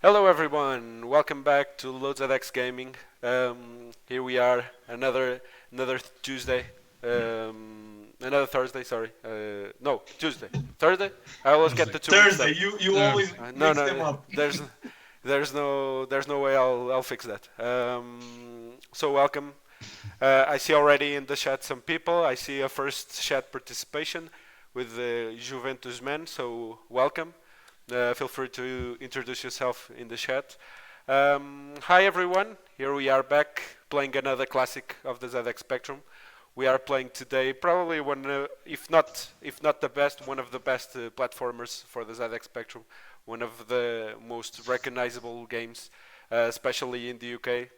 Hello everyone, welcome back to LoadZX Gaming. Here we are, another Tuesday, another Thursday. Sorry, no Tuesday, Thursday. I always get the two mixed up. Thursday. You always No, mix them no, up. there's no way I'll fix that. So welcome. I see already in the chat some people. I see a first chat participation with the Juventus men. So welcome. Feel free to introduce yourself in the chat. Hi everyone, here we are back playing another classic of the ZX Spectrum. We are playing today probably one, if not the best, one of the best platformers for the ZX Spectrum. One of the most recognizable games, especially in the UK.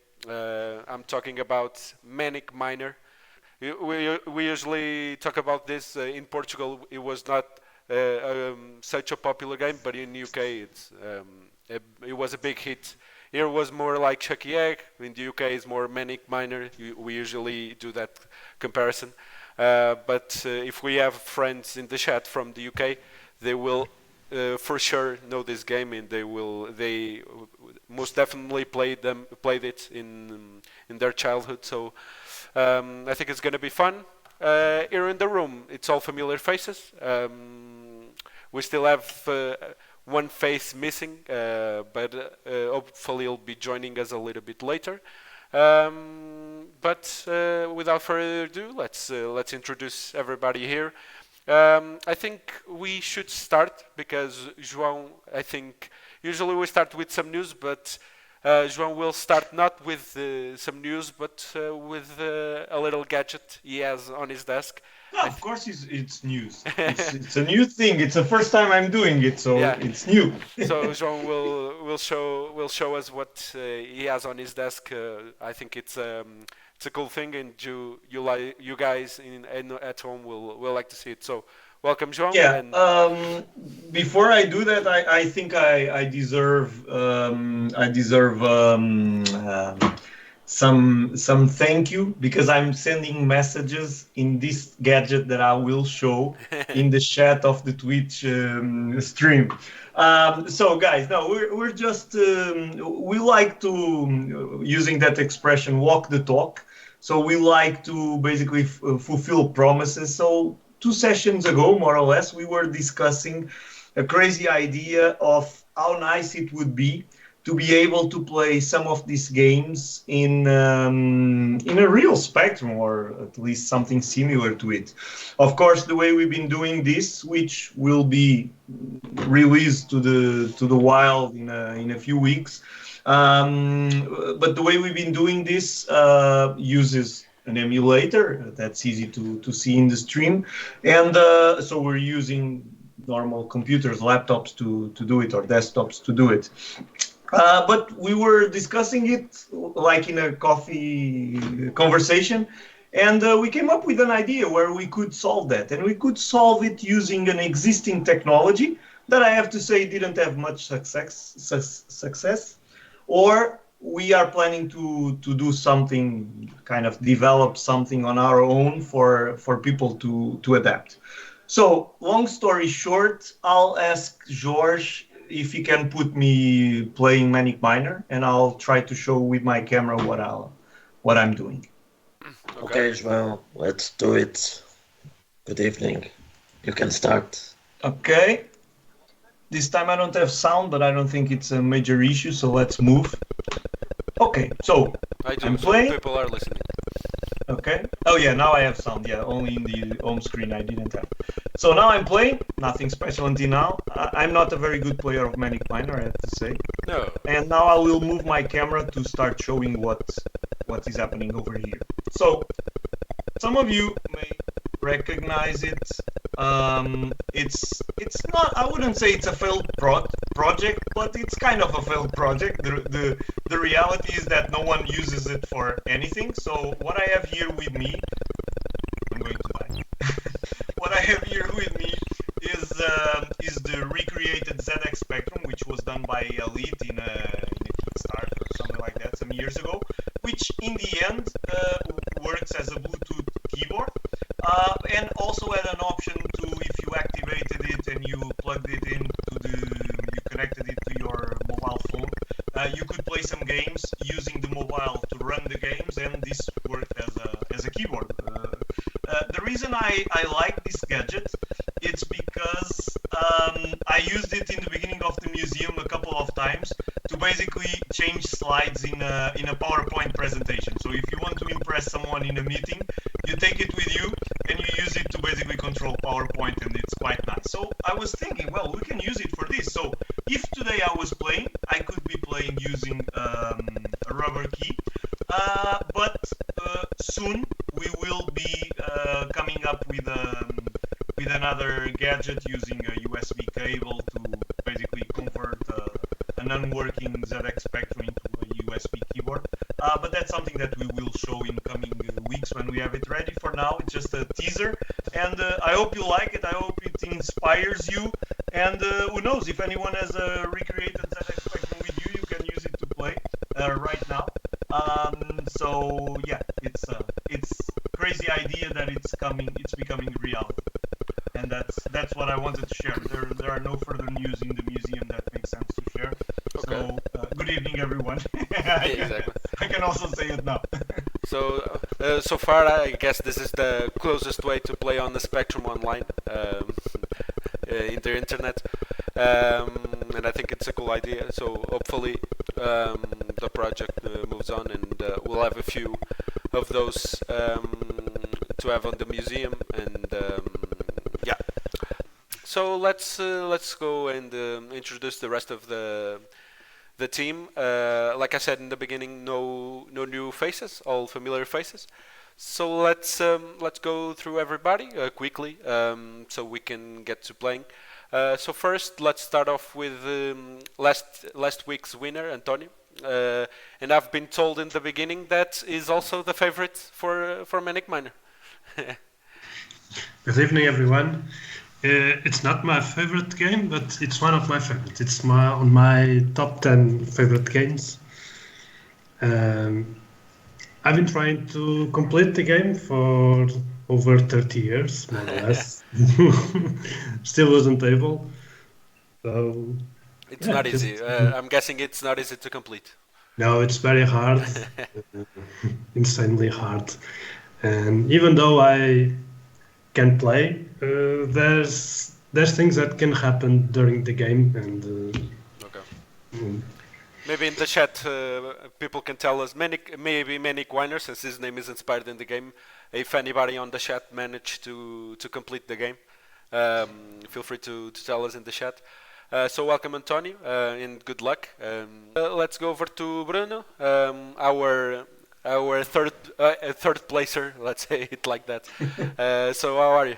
I'm talking about Manic Miner. We usually talk about this in Portugal. It was not such a popular game, but in UK it was a big hit. Here was more like Chucky Egg. In the UK, it's more Manic Miner. We usually do that comparison. But if we have friends in the chat from the UK, they will for sure know this game, and they most definitely played it in their childhood. So I think it's going to be fun. Here in the room, it's all familiar faces. We still have one face missing, but hopefully he'll be joining us a little bit later. But without further ado, let's introduce everybody here. I think we should start because João, I think usually we start with some news, but João will start not with some news, but with a little gadget he has on his desk. No, of course, it's news. It's a new thing. It's the first time I'm doing it, so Yeah. it's new. So João will show us what he has on his desk. I think it's a cool thing, and you guys at home will like to see it. So welcome, João. Yeah. And Before I do that, I think I deserve some thank you because I'm sending messages in this gadget that I will show in the chat of the Twitch stream. So guys, no, we're just we like to using that expression walk the talk. So we like to basically fulfill promises. So 2 sessions ago, more or less, we were discussing a crazy idea of how nice it would be to be able to play some of these games in a real Spectrum, or at least something similar to it. Of course, the way we've been doing this, which will be released to the wild in a few weeks, but the way we've been doing this uses an emulator that's easy to see in the stream, and so we're using normal computers, laptops to do it, or desktops to do it. But we were discussing it like in a coffee conversation, and we came up with an idea where we could solve that. And we could solve it using an existing technology that I have to say didn't have much success, or we are planning to do something, kind of develop something on our own for people to adapt. So, long story short, I'll ask Jorge if he can put me playing Manic Miner, and I'll try to show with my camera what I'm doing. Okay, João, let's do it. Good evening. You can start. Okay. This time I don't have sound, but I don't think it's a major issue, so let's move. Okay, so I'm playing. People are listening. Okay. Oh yeah, now I have sound. Yeah, only in the home screen I didn't have. So now I'm playing. Nothing special until now. I'm not a very good player of Manic Miner, I have to say. No. And now I will move my camera to start showing what is happening over here. So some of you may recognize it. It's not. I wouldn't say it's a failed project, but it's kind of a failed project. The reality is that no one uses it for anything. So what I have here with me, I'm going to die. What I have here with me is the recreated ZX Spectrum, which was done by Elite in a Kickstarter or something like that some years ago, which in the end works as a Bluetooth keyboard, and also had an option to, if you activated it and you plugged it in you connected it to your mobile phone, as a keyboard. The reason I like this gadget, it's because I used it in the beginning of the museum a couple of times to basically change slides in a PowerPoint presentation. So if you want to impress someone in a meeting, you take it with you and you use it to basically control PowerPoint, and it's quite nice. So I was thinking, well, we can use it for this. So if today I was playing, I could be playing using a rubber key. But soon we will be coming up with another gadget using a USB cable to basically convert an unworking ZX Spectrum into a USB keyboard. But that's something that we will show in coming weeks when we have it ready. For now, it's just a teaser, and I hope you like it. I hope it inspires you. And who knows, if anyone has a recreated ZX Spectrum with you, you can use it to play right now. So yeah, it's crazy idea that it's becoming reality, and that's what I wanted to share. There are no further news in the museum that makes sense to share. Okay. So good evening, everyone. Exactly. I can also say it now. So far, I guess this is the closest way to play on the Spectrum online, in the internet, and I think it's a cool idea. So hopefully the project moves on, and we'll have a few of those to have on the museum, and yeah. So let's go and introduce the rest of the team. Like I said in the beginning, no new faces, all familiar faces. So let's go through everybody quickly, so we can get to playing. So first, let's start off with last week's winner, Antonio. And I've been told in the beginning that is also the favorite for MANIC Miner. Good evening, everyone. It's not my favorite game, but it's one of my favorites. It's on my top 10 favorite games. I've been trying to complete the game for over 30 years, more or less. Still wasn't able. So it's not easy. I'm guessing it's not easy to complete. No, it's very hard, insanely hard. And even though I can play, there's things that can happen during the game, and okay. Maybe in the chat, people can tell us, maybe MANIC Weiner, since his name is inspired in the game, if anybody on the chat managed to complete the game. Feel free to tell us in the chat. So welcome, Antonio, and good luck. Let's go over to Bruno, our third placer, let's say it like that. So how are you?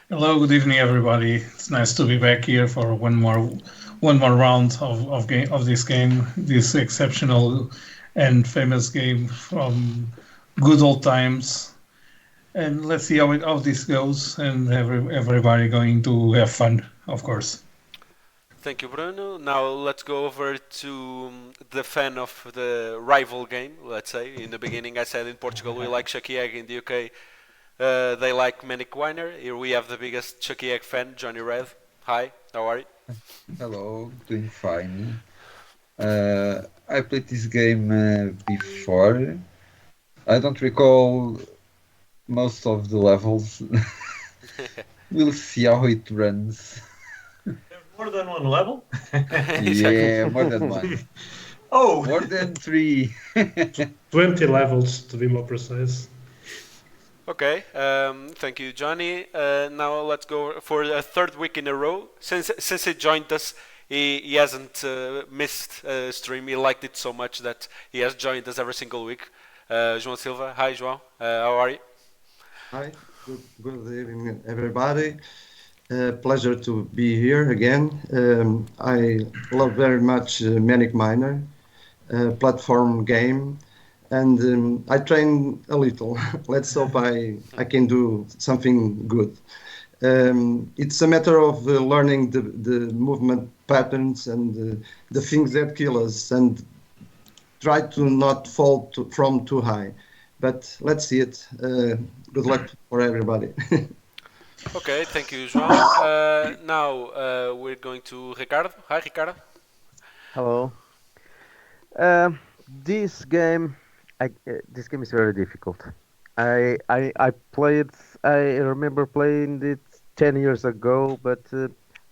Hello, good evening, everybody. It's nice to be back here for one more round of this game, this exceptional and famous game from good old times. And let's see how this goes, and everybody going to have fun, of course. Thank you, Bruno. Now let's go over to the fan of the rival game, let's say. In the beginning I said in Portugal we like Chucky Egg, in the UK they like MANIC Weiner. Here we have the biggest Chucky Egg fan, Johnny Red. Hi, how are you? Hello, doing fine. I played this game before. I don't recall most of the levels. We'll see how it runs. More than one level? Yeah, more than one. Oh! More than 3. 20 levels, to be more precise. Okay, thank you, Johnny. Now let's go for a third week in a row. Since he joined us, he hasn't missed a stream. He liked it so much that he has joined us every single week. João Silva. Hi, João. How are you? Hi, good evening, everybody. Pleasure to be here again. I love very much MANIC Miner, platform game, and I train a little. Let's hope I can do something good. It's a matter of learning the movement patterns and the things that kill us, and try to not fall from too high. But let's see it. Good luck for everybody. Okay, thank you, João. Now we're going to Ricardo. Hi, Ricardo. Hello. This game is very difficult. I played. I remember playing it 10 years ago, but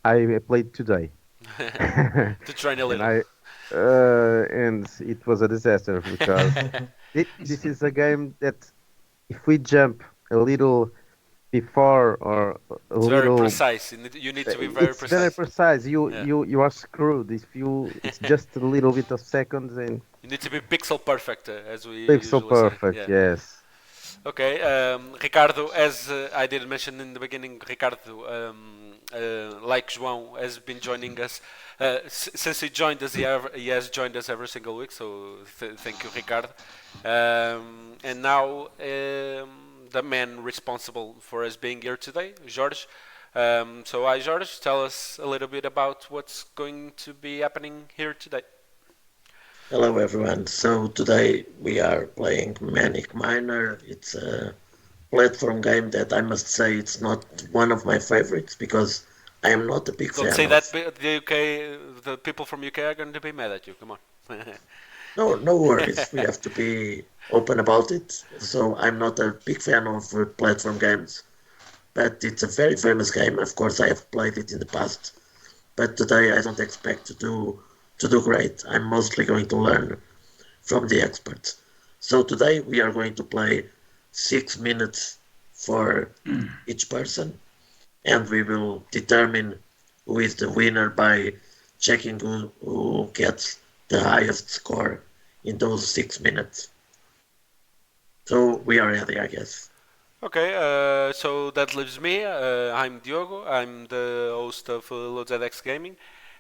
I played today, To train a and little. and it was a disaster because this is a game that if we jump a little before or a It's very little, precise. You need to be very it's very precise. precise. Yeah. You are screwed if you. It's just a little bit of seconds and You need to be pixel perfect, as we pixel usually say. perfect. Yeah. Yes. Okay, Ricardo, as I did mention in the beginning, Ricardo, like João, has been joining us. Since he joined us, he has joined us every single week, so thank you, Ricardo. And now, the man responsible for us being here today, Jorge. So, hi, Jorge, tell us a little bit about what's going to be happening here today. Hello everyone. So today we are playing Manic Miner. It's a platform game that I must say it's not one of my favorites because I am not a big Don't fan say of. that, the UK, the people from UK are going to be mad at you, come on. No, no worries. We have to be open about it. So I'm not a big fan of platform games, but it's a very famous game. Of course, I have played it in the past, but today I don't expect to do great. I'm mostly going to learn from the experts. So today we are going to play 6 minutes for each person, and we will determine who is the winner by checking who gets the highest score in those 6 minutes. So we are ready, I guess. Okay, so that leaves me. I'm Diogo. I'm the host of LoadZX Gaming.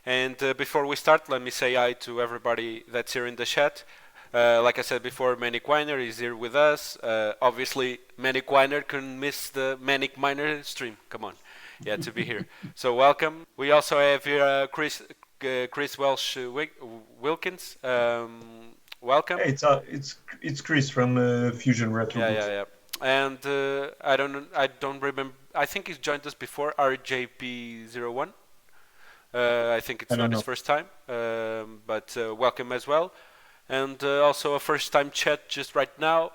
And before we start, let me say hi to everybody that's here in the chat. Like I said before, Manic Miner is here with us. Obviously, Manic Miner couldn't miss the Manic Miner stream. Come on, yeah, to be here. So welcome. We also have here Chris Welsh Wilkins. Welcome. It's Chris from Fusion Retro. Yeah. And I don't remember. I think he's joined us before. RJP01. I think it's not his first time, but welcome as well. And also a first-time chat just right now.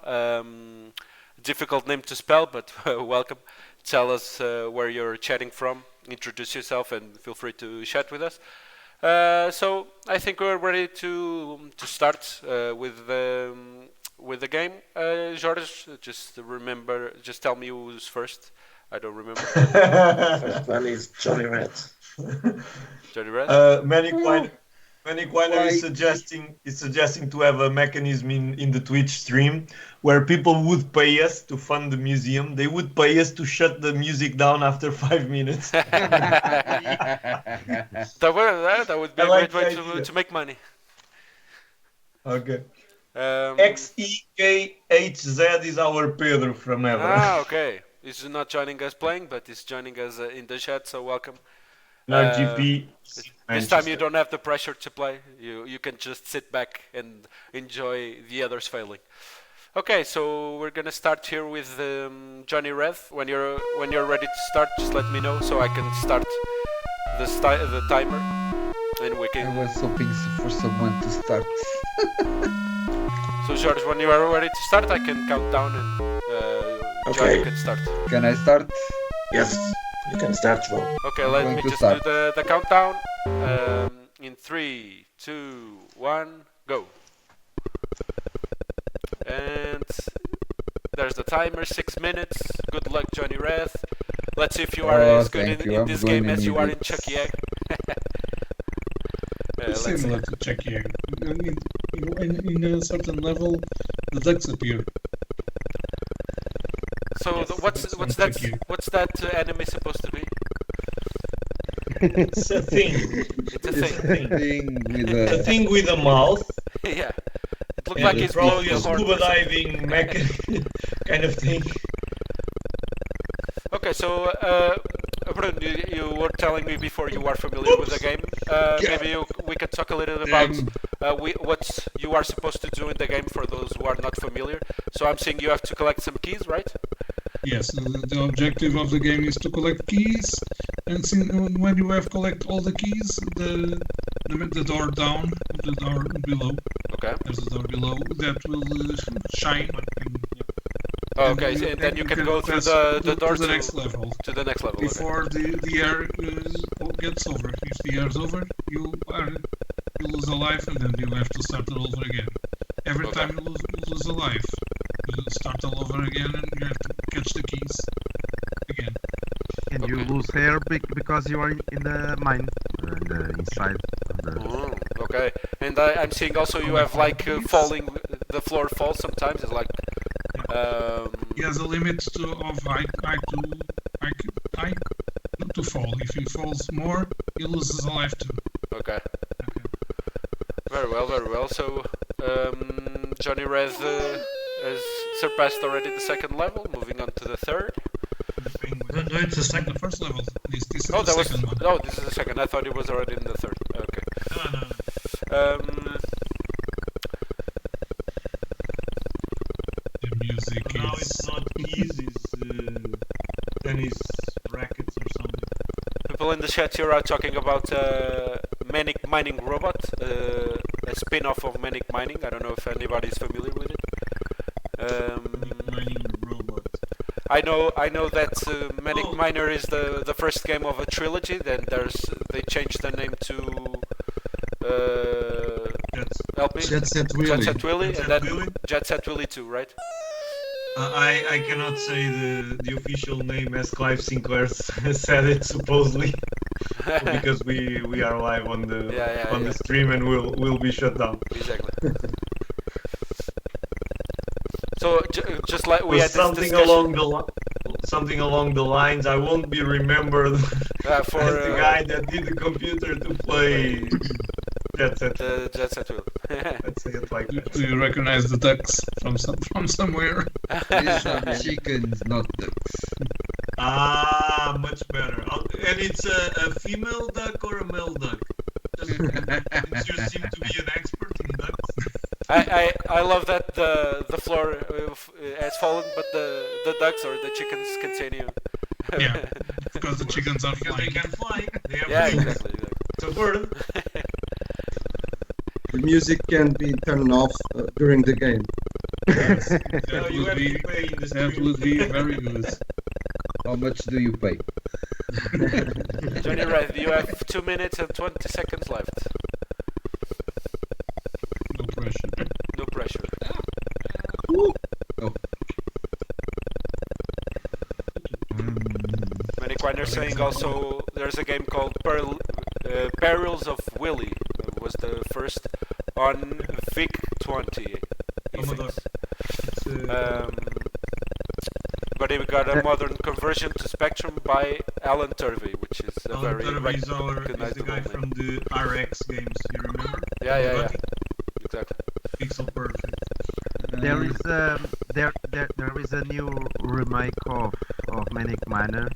Difficult name to spell, but welcome. Tell us where you're chatting from. Introduce yourself and feel free to chat with us. So I think we're ready to start with the game. Jorge, just tell me who's first. I don't remember. First one is Johnny Red. Johnny Red? Manic Winer is suggesting to have a mechanism in the Twitch stream where people would pay us to fund the museum. They would pay us to shut the music down after 5 minutes. That would be a like great way the idea. to make money. Okay. XEKHZ is our Pedro from Ever. Okay. He's not joining us playing, but he's joining us in the chat, so welcome. RGP. This time you don't have the pressure to play. You can just sit back and enjoy the others failing. Okay, so we're gonna start here with Johnny Red. When you're ready to start, just let me know so I can start the timer, and we can. I was hoping for someone to start. So George, when you are ready to start, I can count down and Johnny can start. Can I start? Yes, you can start, João. Okay, let me just do the countdown. In 3, 2, 1, go. And there's the timer, 6 minutes. Good luck, Johnny Red. Let's see if you are as good in this game as you are in Chucky Egg. Similar to Chucky Egg. In a certain level, the ducks appear. So Yes, what's that enemy supposed to be? It's a thing. It's a thing. A thing with a mouth. Yeah. It looks like it's probably blowing a a horn. scuba diving mechanism kind of thing. Okay, so Bruno, you were telling me before you are familiar with the game. Maybe we can talk a little about what you are supposed to do in the game for those who are not familiar. So I'm saying you have to collect some keys, right? Yes, the objective of the game is to collect keys, and when you have collect all the keys, the door down, the door below. Okay. There's a door below that will shine. Oh, okay, and then you can go through the door to the next level. To the next level. Before the air gets over. If the air is over, you lose a life, and then you have to start all over again. Every time you lose a life, you start all over again, and you have to catch the keys again. And you lose hair because you are in the mine, inside. Okay, and I'm seeing also you have like falling. The floor falls sometimes. It's like. He has a limit of height to fall. If he falls more, he loses a life too. Okay. Very well. So Johnny Red has surpassed already the second level. Moving on to the third. No, it's the first level. This is Oh, the second one. Oh, this is the second. I thought it was already in the third. Okay. No. The music Now is... it's not keys, it's tennis rackets or something. People in the chat here are talking about Manic Mining Robot, a spin-off of Manic Mining. I don't know if anybody is familiar with it. Mining robot. I know that Manic Miner is the first game of a trilogy. Then they changed the name to help me. Jet Set Willy. Jet Set Willy, Jet and Set then Willy? Jet Set Willy 2, right? I cannot say the official name as Clive Sinclair said it supposedly because we are live on the stream and we'll be shut down. Exactly. So just like we had this something discussion. along the lines I won't be remembered For as the guy that did the computer to play Jet Set. the Jet Set Willy. Let's say it like that. Do you recognize the ducks from somewhere? These are chickens, not ducks. Ah, much better. And it's a female duck or a male duck? Since you seem to be an expert in ducks. I love that the floor has fallen, but the ducks or the chickens continue. Yeah, because the chickens are Because they flying. can fly. They have Yeah, wings. exactly. It's a bird. The music can be turned off during the game. That You would have be to pay in the that stream. would be very good. How much do you pay? Johnny Red, you have 2 minutes and 20 seconds left. No pressure. No pressure. Oh. Manic Miner saying also there's a game called Perils of Willy. Was the first on VIC 20. He Commodore. thinks. It's, But it got a modern conversion to Spectrum by Alan Turvey, which is a Alan very Turvey is the recognizable guy name. from the RX games, you remember? Yeah. Exactly. Pixel Perfect. There is there is a new remake of Manic Miner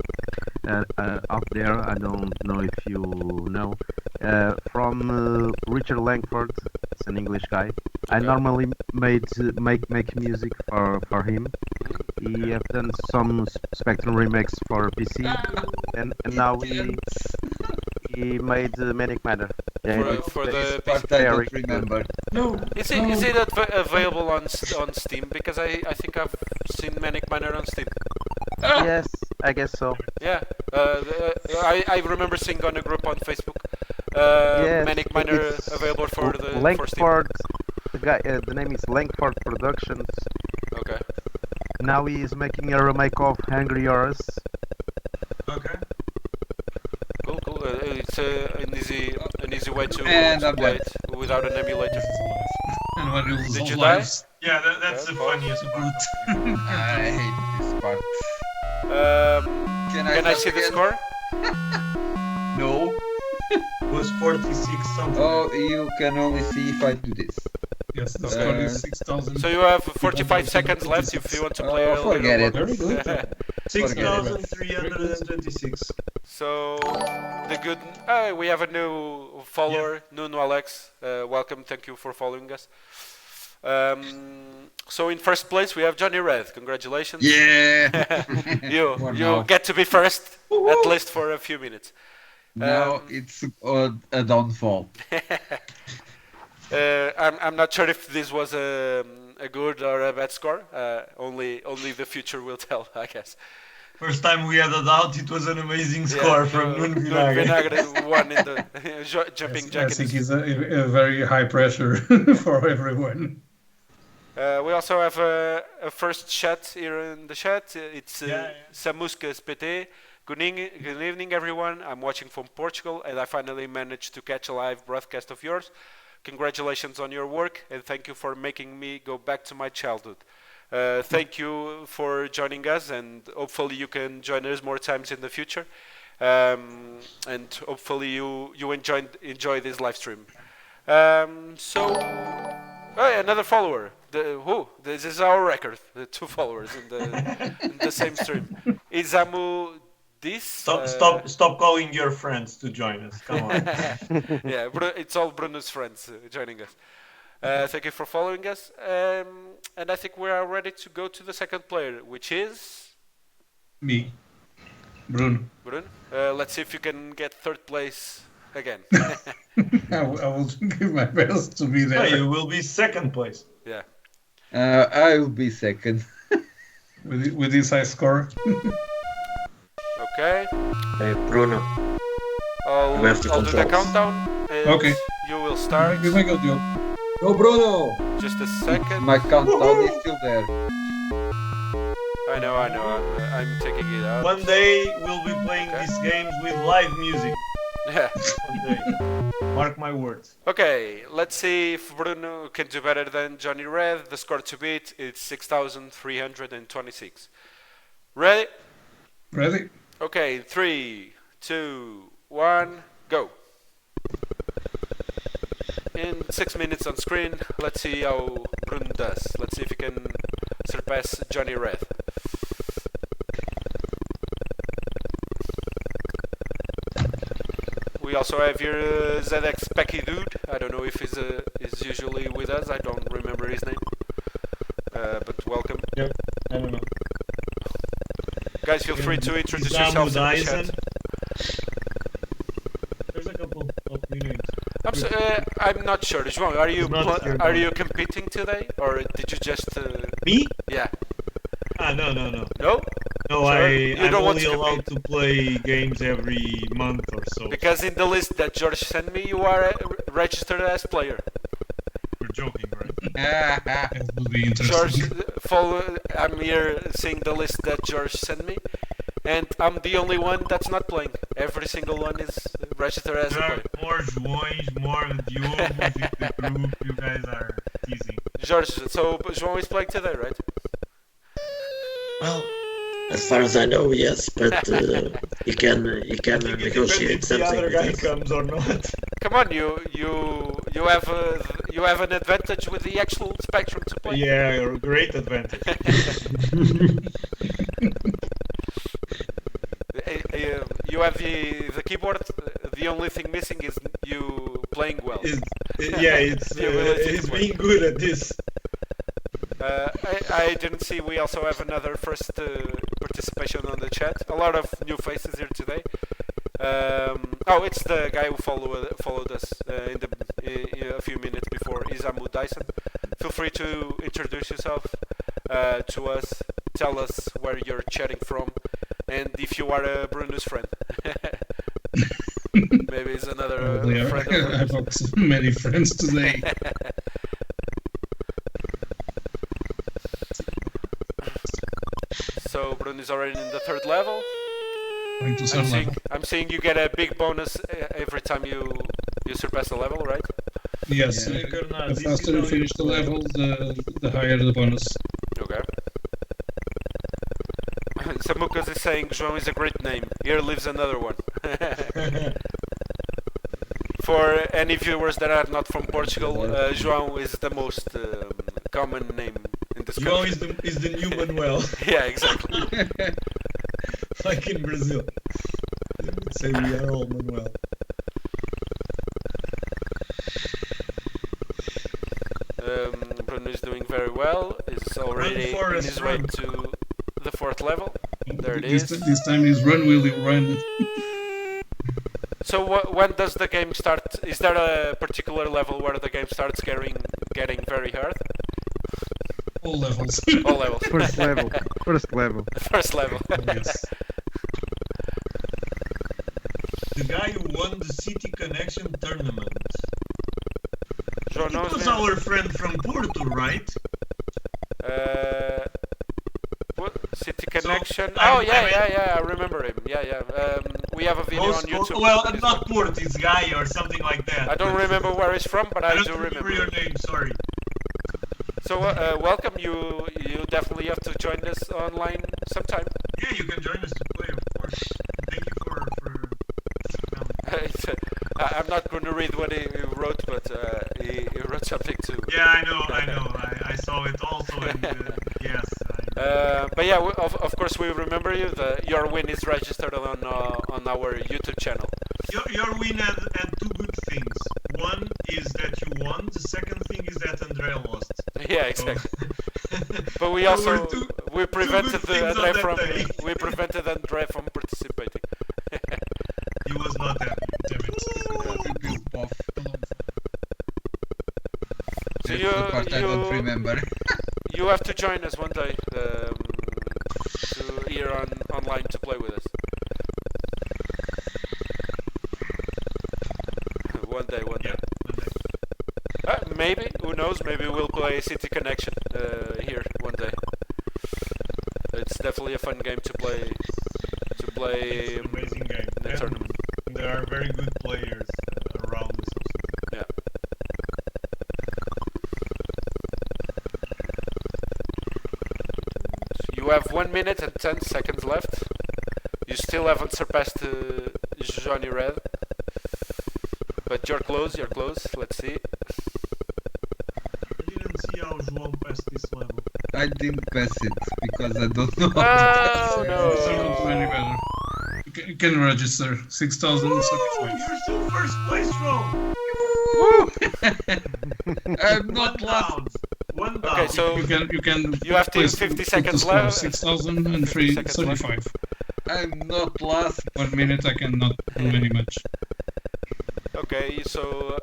out there. I don't know if you know from Richard Langford. It's an English guy. I normally make music for him. He have done some Spectrum remakes for PC, and now he made Manic Miner. For the Part I don't remember. No. Is it available on Steam? Because I think I've seen Manic Miner on Steam. Yes, I guess so. Yeah, I remember seeing on a group on Facebook. Yes, Manic Miner it's available for Steam. Langford. The guy, the name is Langford Productions. Okay. Now he is making a remake of Hungry Horse. Okay. Cool. It's an easy way to And I'm play dead. it without an emulator. And when you lose Did all you die? lives, Yeah, that's the funniest part. I hate this part. Can I start see the again? score? No. It was 46 something. Oh, you can only see if I do this. yes, the score is 6,000. So you have 45 seconds left if you want to play a little forget it. more. Very good. 6,326. So the good. We have a new follower, Nuno Alex. Welcome, thank you for following us. So in first place we have Johnny Red. Congratulations. Yeah. you Well, you no. get to be first at least for a few minutes. Now it's a downfall. I'm not sure if this was a good or a bad score. Only the future will tell, I guess. First time we had a doubt, it was an amazing score from Nuno Vinagre. Vinagre won in the jumping jack. I think it's a very high pressure for everyone. We also have a first chat here in the chat. It's Samuscas PT. Good evening, everyone. I'm watching from Portugal, and I finally managed to catch a live broadcast of yours. Congratulations on your work, and thank you for making me go back to my childhood. Thank you for joining us, and hopefully you can join us more times in the future. And hopefully you enjoy this live stream. Another follower. This is our record. The 2 followers in the same stream. Isamu. Stop calling your friends to join us. Come on. Yeah, it's all Bruno's friends joining us. Thank you for following us. And I think we are ready to go to the second player, which is me, Bruno. Let's see if you can get third place again. I will give my best to be there. No, you will be second place. Yeah. I will be second. with this high score. Okay. Hey, Bruno. I'll do the countdown. Okay. You will start. Here we go, Diogo. Go, Bruno! Just a second. My countdown is still there. I know. I'm taking it out. One day we'll be playing these games with live music. Yeah. One day. Mark my words. Okay, let's see if Bruno can do better than Johnny Red. The score to beat is 6,326. Ready? Ready? Okay, 3, 2, 1, go. In 6 minutes on screen, let's see how Bruno does. Let's see if he can surpass Johnny Red. We also have here ZX Pecky Dude. I don't know if he's usually with us. I don't remember his name. But welcome. Yep, I don't know. Guys, feel free to introduce yourselves in the chat. There's a couple of new names. I'm not sure. João, are you competing today, or did you just? Me? Yeah. No. No? No, Sure. I'm only allowed to play games every month or so. Because in the list that George sent me, you are registered as player. You're joking, right? It will be George, interesting. I'm here seeing the list that George sent me, and I'm the only one that's not playing. Every single one is registered as a There are player. more Joões, more Diogos in the group. You guys are teasing. George, so João is playing today, right? Well, as far as I know, yes, but you can negotiate If the something other with guy us. comes or not. Come on, you have an advantage with the actual Spectrum to play. Yeah, a great advantage. You have the keyboard. The only thing missing is you playing well. He's being good at this. I didn't see. We also have another first participation on the chat. A lot of new faces here today. It's the guy who followed us a few minutes before, Isamu Dyson. Feel free to introduce yourself to us. Tell us where you're chatting from, and if you are Bruno's friend. Maybe it's another friend of I've got so many friends today. So Bruno is already in the third level. Going to third level. I'm seeing you get a big bonus every time you surpass a level, right? Yes. The faster you finish the level, the higher the bonus. Okay. Samukas is saying João is a great name. Here lives another one. For any viewers that are not from Portugal, João is the most common name in this country. João is the new Manuel. Yeah, exactly. Like in Brazil. Say we are all Manuel. Bruno is doing very well. He's already in his way to the fourth level. There it is. This time is run, will you run? So when does the game start? Is there a particular level where the game starts getting very hard? All levels. All levels. First level. First level. First level. Yes. The guy who won the City Connection tournament. João It knows was me. our friend from Porto, right? What? City Connection. I Oh yeah, mean- yeah. I remember him. Yeah. We have a video on YouTube. Well, with this not one. Porto, it's guy or something like that. I don't remember where he's from, but I I don't do remember remember. your name, sorry. So welcome. You definitely have to join us online sometime. Yeah, you can join us to play, of course. Thank you for I'm not going to read what he wrote, but he wrote something too. Yeah, I know. I saw it also, and yes. But yeah, of course we remember you. Your win is registered on our YouTube channel. Your win had two good things. One is that you won. The second thing is that Andrea lost. Yeah, exactly. But we There also were two prevented good things on that day. we prevented Andre from participating. He was not happy. Damn it. So That's the part I don't remember. you have to join us one day to here online to play with us. One day. Maybe, who knows? Maybe we'll play City Connection here one day. It's definitely a fun game to play. It's an amazing game. in the And tournament. there are very good players around us. Yeah. You have 1 minute and 10 seconds left. You still haven't surpassed Johnny Red. But you're close. Let's see. I didn't see how João passed this level. I didn't pass it because I don't know how to Oh pass it. no! So not very better. You can register 6,075. You're still first place, João. I'm not One last. down. One down. Okay, so You can. You have to place 50 the seconds score, left. 6,035. I'm not last. 1 minute I cannot do any much. okay, so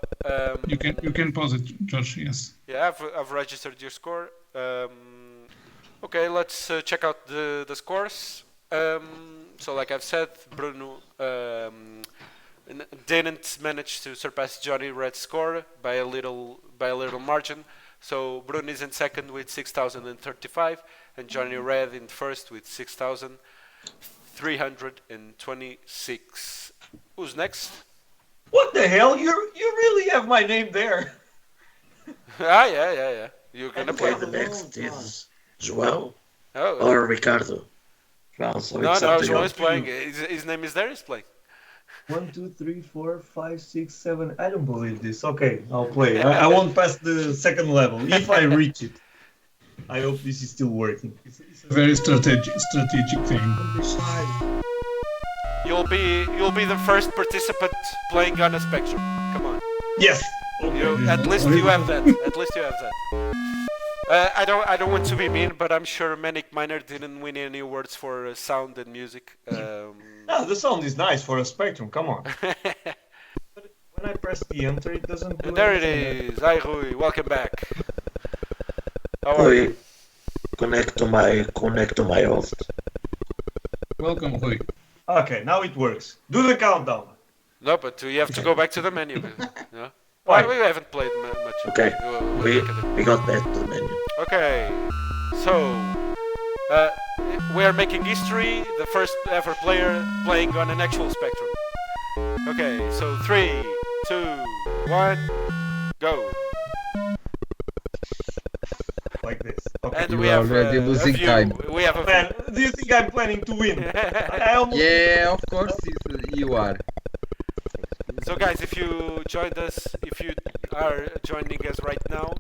You can pause it, Josh. Yes. yeah, I've registered your score. Okay, let's check out the scores. So like I've said, Bruno didn't manage to surpass Johnny Red's score by a little margin. So Bruno is in second with 6,035, and Johnny Red in first with 6,326. Who's next? What the hell? You really have my name there. Yeah. You're gonna play. Okay, the next is João Oh, or Ricardo. Well, so no, it's up to João you. is playing. His name is there. He's playing. 1, 2, 3, 4, 5, 6, 7. I don't believe this. Okay, I'll play. I won't pass the second level if I reach it. I hope this is still working. It's a very strategic thing. You'll be the first participant playing on a Spectrum. Come on. Yes. At least you have that. I don't want to be mean, but I'm sure Manic Miner didn't win any awards for sound and music. Ah, the sound is nice for a Spectrum. Come on. But when I press the enter, it doesn't do And there it anything. is. Hi Rui, welcome back. How are you? Rui, connect to my host. Welcome, Rui. Okay, now it works. Do the countdown. No, but you have to go back to the menu. No? Why? We haven't played much. Okay, We'll we look at it. got back to the menu. Okay, so we are making history. The first ever player playing on an actual Spectrum. Okay, so 3, 2, 1, go. Like this. Okay. And You we are have already a losing view. time. We have a Man, do you think I'm planning to win? I almost Yeah, of course you are. So guys, if you joined us, if you are joining us right now,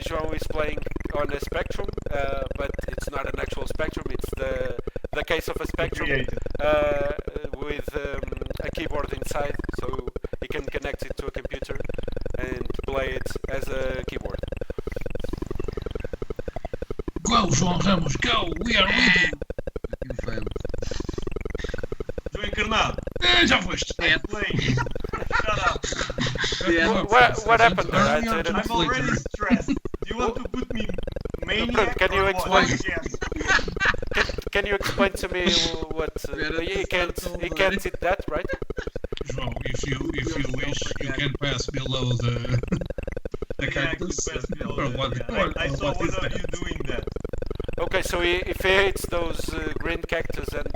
João is playing on a Spectrum, but it's not an actual Spectrum. It's the case of a Spectrum created. with a keyboard inside, so he can connect it to a computer and play it as a keyboard. Go, João Ramos, go! We are leading! You failed. João Encarnado, Já foste! playing. Shut up. Yeah. What happened there? Earlier I didn't- I'm already stressed. Do you want to put me Maniac can you or explain? what? Yes. Can you explain to me what he can't hit that, right? João, if you wish, you can pass below the cactus. Or what? I saw what one is of that? you doing that. Okay, so if he hits those green cactus and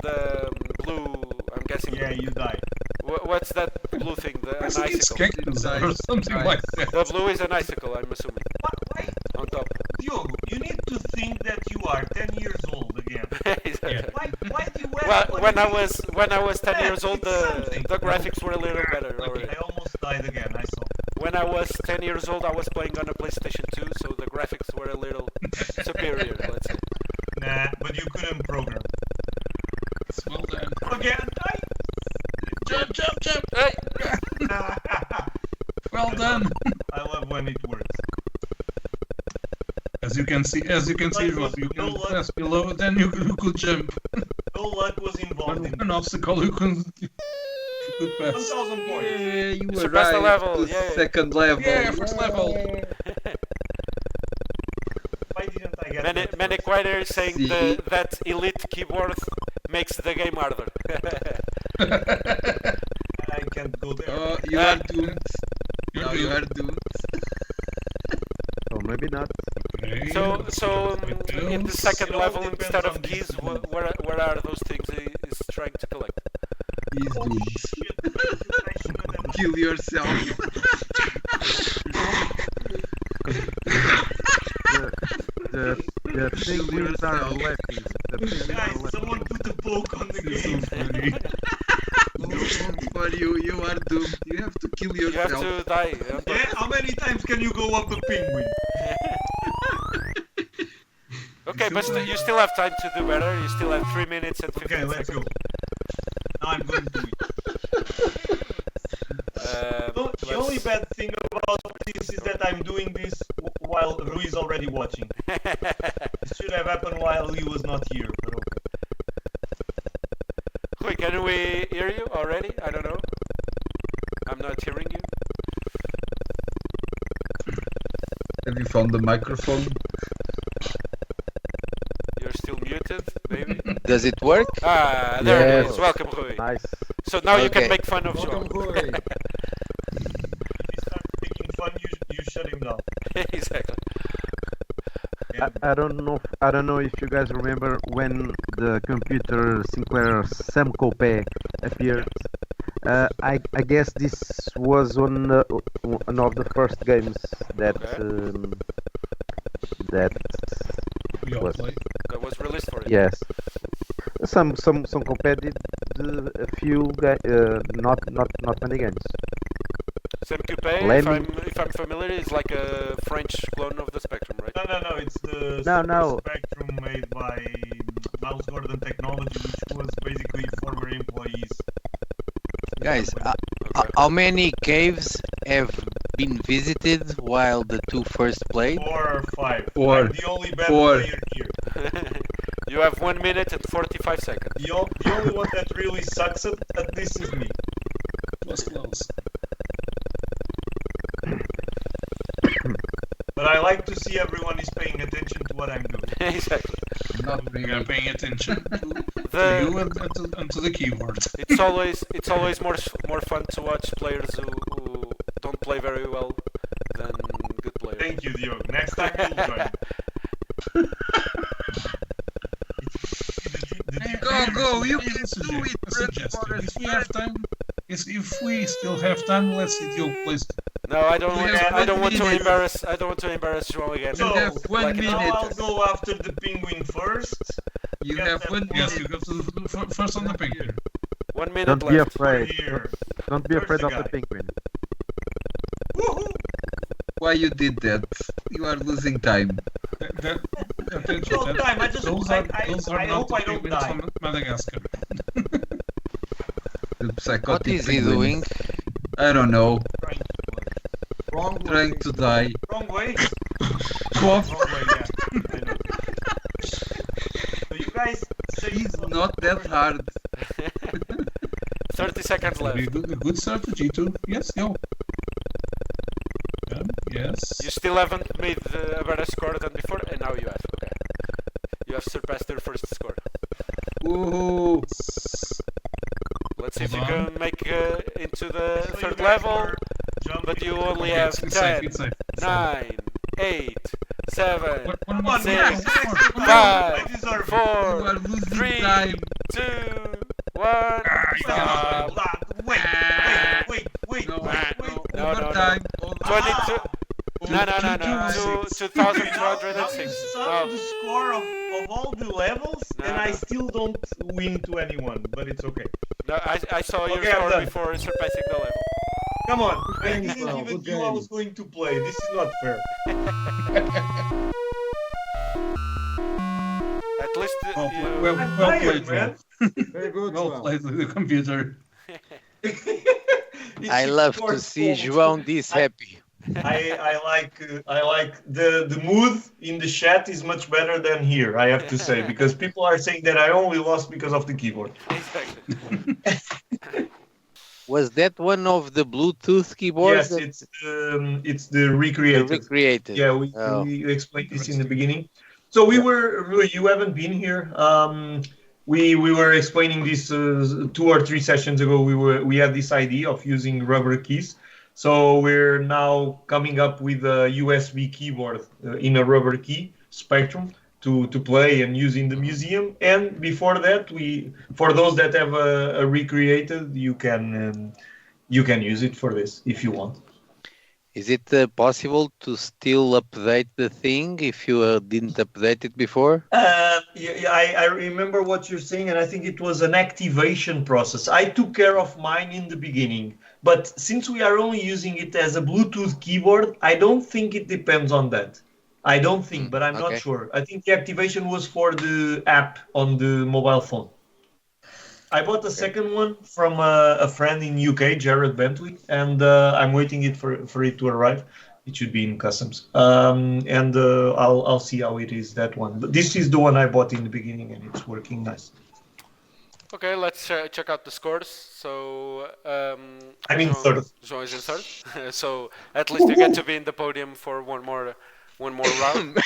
blue, I'm guessing. Yeah, you die. What's that blue thing? An I think it's icicle. cactus or something like that. The blue is an icicle, I'm assuming. Why, On top. Diogo, you need to think that you are 10 years old again. Why do you Well, what when is I was 10 years old, it's something. the graphics were a little better already. I almost died again, I saw. When I was 10 years old, I was playing on a PlayStation 2, so the graphics were a little superior, let's say. Nah, but you couldn't program. It's well done. Again, Jump! Hey! Well done. I love when it works. As you can see, João, you can pass below, then you could jump. No luck was involved in One obstacle you could pass. 1,000 points. Yeah, you were Surpass the right. level, To yeah. second level. Yeah, first level. Why didn't I get that Many first? quite is saying See? that elite keyboard makes the game harder. I can't go there. Oh, you are doomed. Now you are doomed. Or maybe not. Okay, So let's go in the with second It all level, depends instead on of this keys, move. where are those things he is trying to collect? He's Oh doomed. shit, I shouldn't have Kill yourself. The penguins are laughing. The penguins are Guys, laughing. someone put a poke on the This is so game. funny. No hope for you. You are doomed. You have to kill You have yourself. to die. Yeah, how many times can you go up the penguin? Okay, but you still have time to do better. You still have 3 minutes and 15 Okay, let's go. seconds. Now I'm going to do it. The only bad thing about this is that I'm doing this while Rui is already watching. It should have happened while he was not here. But okay. Wait, can we hear you already? I don't know. I'm not hearing you. Have you found the microphone? You're still muted, maybe? Does it work? Ah, there it Yes. is. Welcome, Rui. Nice. So now you can Okay. make fun of João. If you start making fun, you shut him down. Exactly. I don't know if you guys remember when the computer Sinclair Sam Cope appeared. I guess this was one of the first games that that We all was play. That was released for it. yes. Some Cope did a few not many games. Sam Coupé, Lemmy. if I'm familiar, is like a French clone of the Spectrum, right? No, it's the No. Spectrum made by Miles Gordon Technology, which was basically former employees. Guys, Okay. how many caves have been visited while the two first played? 4 or 5. Four. I'm the only bad Four. player here. You have 1 minute and 45 seconds. The only one that really sucks at this is me. It was close. But I like to see everyone is paying attention to what I'm doing. Exactly. Not We really. are paying attention to The- you and to the keyboard. It's always more fun to watch players who don't play very well than good players. Thank you, Diogo. Next time you'll join. Go, you can It's a do it, a suggestion. If we have time, if we still have time, let's see Diogo plays. No, I don't want. have I don't 1 want to minute. embarrass. I don't want to embarrass João again. So, have 1 like Now minute. I'll go after the penguin first. You Get have that 1 Yes, minute. you go to first on the penguin. 1 minute Don't be left. afraid. Here. Don't be Where's afraid the of the guy? penguin. Woohoo! Why you did that? You are losing time. Attention, No time, I just- those I- are I- those are I not hope the I don't penguins die. from Madagascar. The psychotic What is he penguin. doing? I don't know. Wrong Trying to die. Wrong way? Bob, Wrong way, yeah. I know. So you guys say it's not that hard. 30 seconds Would be left. a good strategy too. Yes, go. Yeah, yes. You still haven't made a better score than before, and now you have. Okay. You have surpassed your first score. Ooh. Let's see if you Hold on. can make into the third level, but you only have It's safe, 10, it's safe. 9, 8, 7, One Come more, on, Six, guys, next time. I 5, deserve it. 4, You are losing 3, time. 2, 1. Stop. Wait. No, No, no, no. overtime. 22. No. 2,206. Sum the score of all the levels, No, and I no. still don't win to anyone, but it's okay. No, I saw your Okay, I'm score done. before surpassing the level. Come on, I game, didn't João, even good knew I game. was going to play. This is not fair. At least you. Well I'm played, tired, man. João. Very good, Well João. played with the computer. I love to see João this happy. I like the mood in the chat is much better than here, I have to say, because people are saying that I only lost because of the keyboard. Exactly. Was that one of the Bluetooth keyboards? Yes, it's the recreated. Recreated. Yeah, we explained this in the beginning. So you haven't been here. We were explaining this 2 or 3 sessions ago. We had this idea of using rubber keys. So we're now coming up with a USB keyboard in a rubber key spectrum to play and use in the museum. And before that, for those that have a recreated, you can use it for this if you want. Is it possible to still update the thing if you didn't update it before? I remember what you're saying, and I think it was an activation process. I took care of mine in the beginning, but since we are only using it as a Bluetooth keyboard, I don't think it depends on that. I don't think, but I'm not sure. I think the activation was for the app on the mobile phone. I bought a second one from a friend in UK, Jared Bentley, and I'm waiting for it to arrive. It should be in customs, and I'll see how it is, that one. But this is the one I bought in the beginning, and it's working nice. Okay, let's check out the scores. So I'm in third. João is in third. So at least you get to be in the podium for one more round.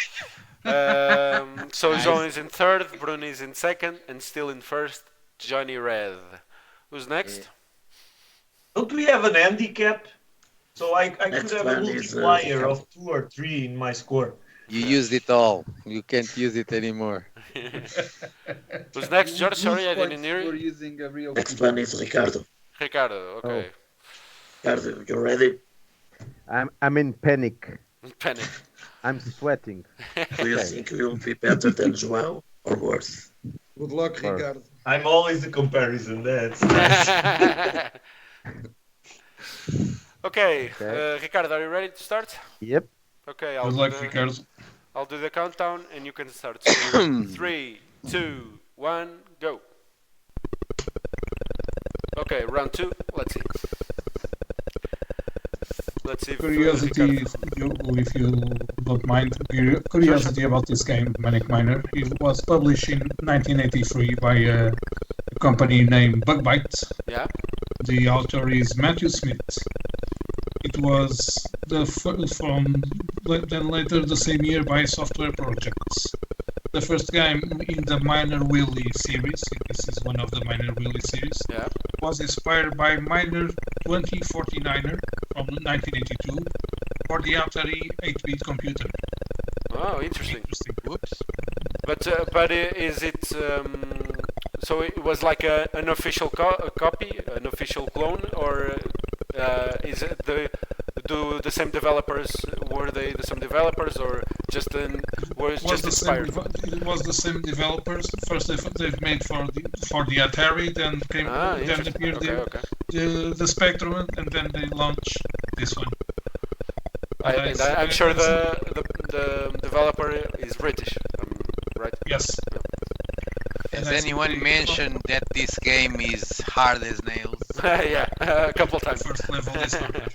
So João is in third, Bruno is in second, and still in first, Johnny Red. Who's next? Don't we have an handicap? So I could Next have a one is, multiplier of 2 or 3 in my score. You used it all. You can't use it anymore. Who's next, George? Sorry, I didn't hear We're you. using a real Next one is Ricardo. Ricardo, okay. Ricardo, you ready? I'm in panic. Panic. I'm sweating. Do you think you will be better than João or worse? Good luck, Sure. Ricardo. I'm always the comparison. That's nice. Okay, Okay. Ricardo, are you ready to start? Yep. Okay, Good luck, Ricardo. I'll do the countdown and you can start. So 3, 2, 1, go. Okay, round 2. Let's see. Let's see if Curiosity, Ricardo- if you don't mind, curiosity about this game, Manic Miner. It was published in 1983 by a company named Bug Byte. Yeah. The author is Matthew Smith. It was from then later the same year by Software Projects. The first game in the Miner Willy series, this is one of the Miner Willy series, Yeah. was inspired by Miner 2049er from 1982 for the Atari 8-bit computer. Oh, interesting. Whoops. But is it so it was like an official copy, an official clone, or is it the same developers, were they the same developers, or just just inspired? It was the same developers. First they've made for the Atari, then appeared the Spectrum, and then they launched this one. I'm sure the developer is British, right? Yes. Has anyone mentioned that this game is hard as nails? Yeah, a couple times. First level is harder.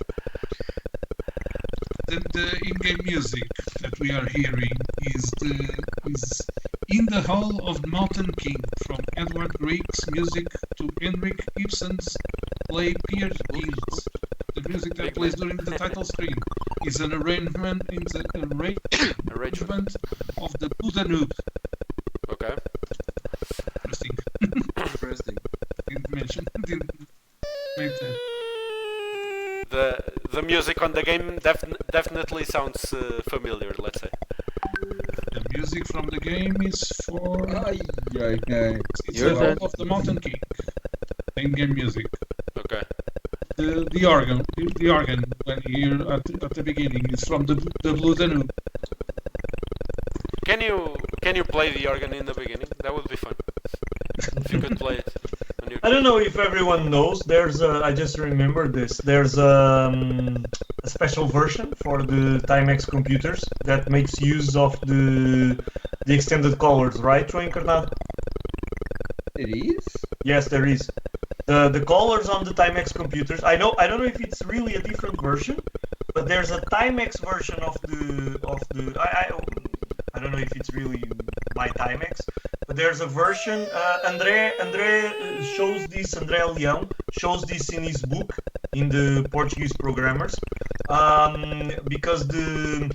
The in-game music that we are hearing is In the Hall of Mountain King from Edward Grieg's music to Henrik Ibsen's play Peer Gynt. The music that plays during the title screen is an arrangement of the Blue Danube. Okay. Interesting. Interesting. Didn't mention. Didn't make that. The music on the game definitely sounds familiar. Let's say. The music from the game is for. It's Your the turn. Fall of the Mountain King. In-game music. Okay. The organ when you're at the beginning is from the Blue Danube. Can you play the organ in the beginning? That would be fun. If you could play it. On your... I don't know if everyone knows. I just remembered this. There's a special version for the Timex computers that makes use of the extended colors, right, João Encarnado? It is? Yes, there is. The colors on the Timex computers. I don't know if it's really a different version, but there's a Timex version of the I don't know if it's really by Timex, but there's a version. André shows this. André Leão shows this in his book in the Portuguese programmers, because the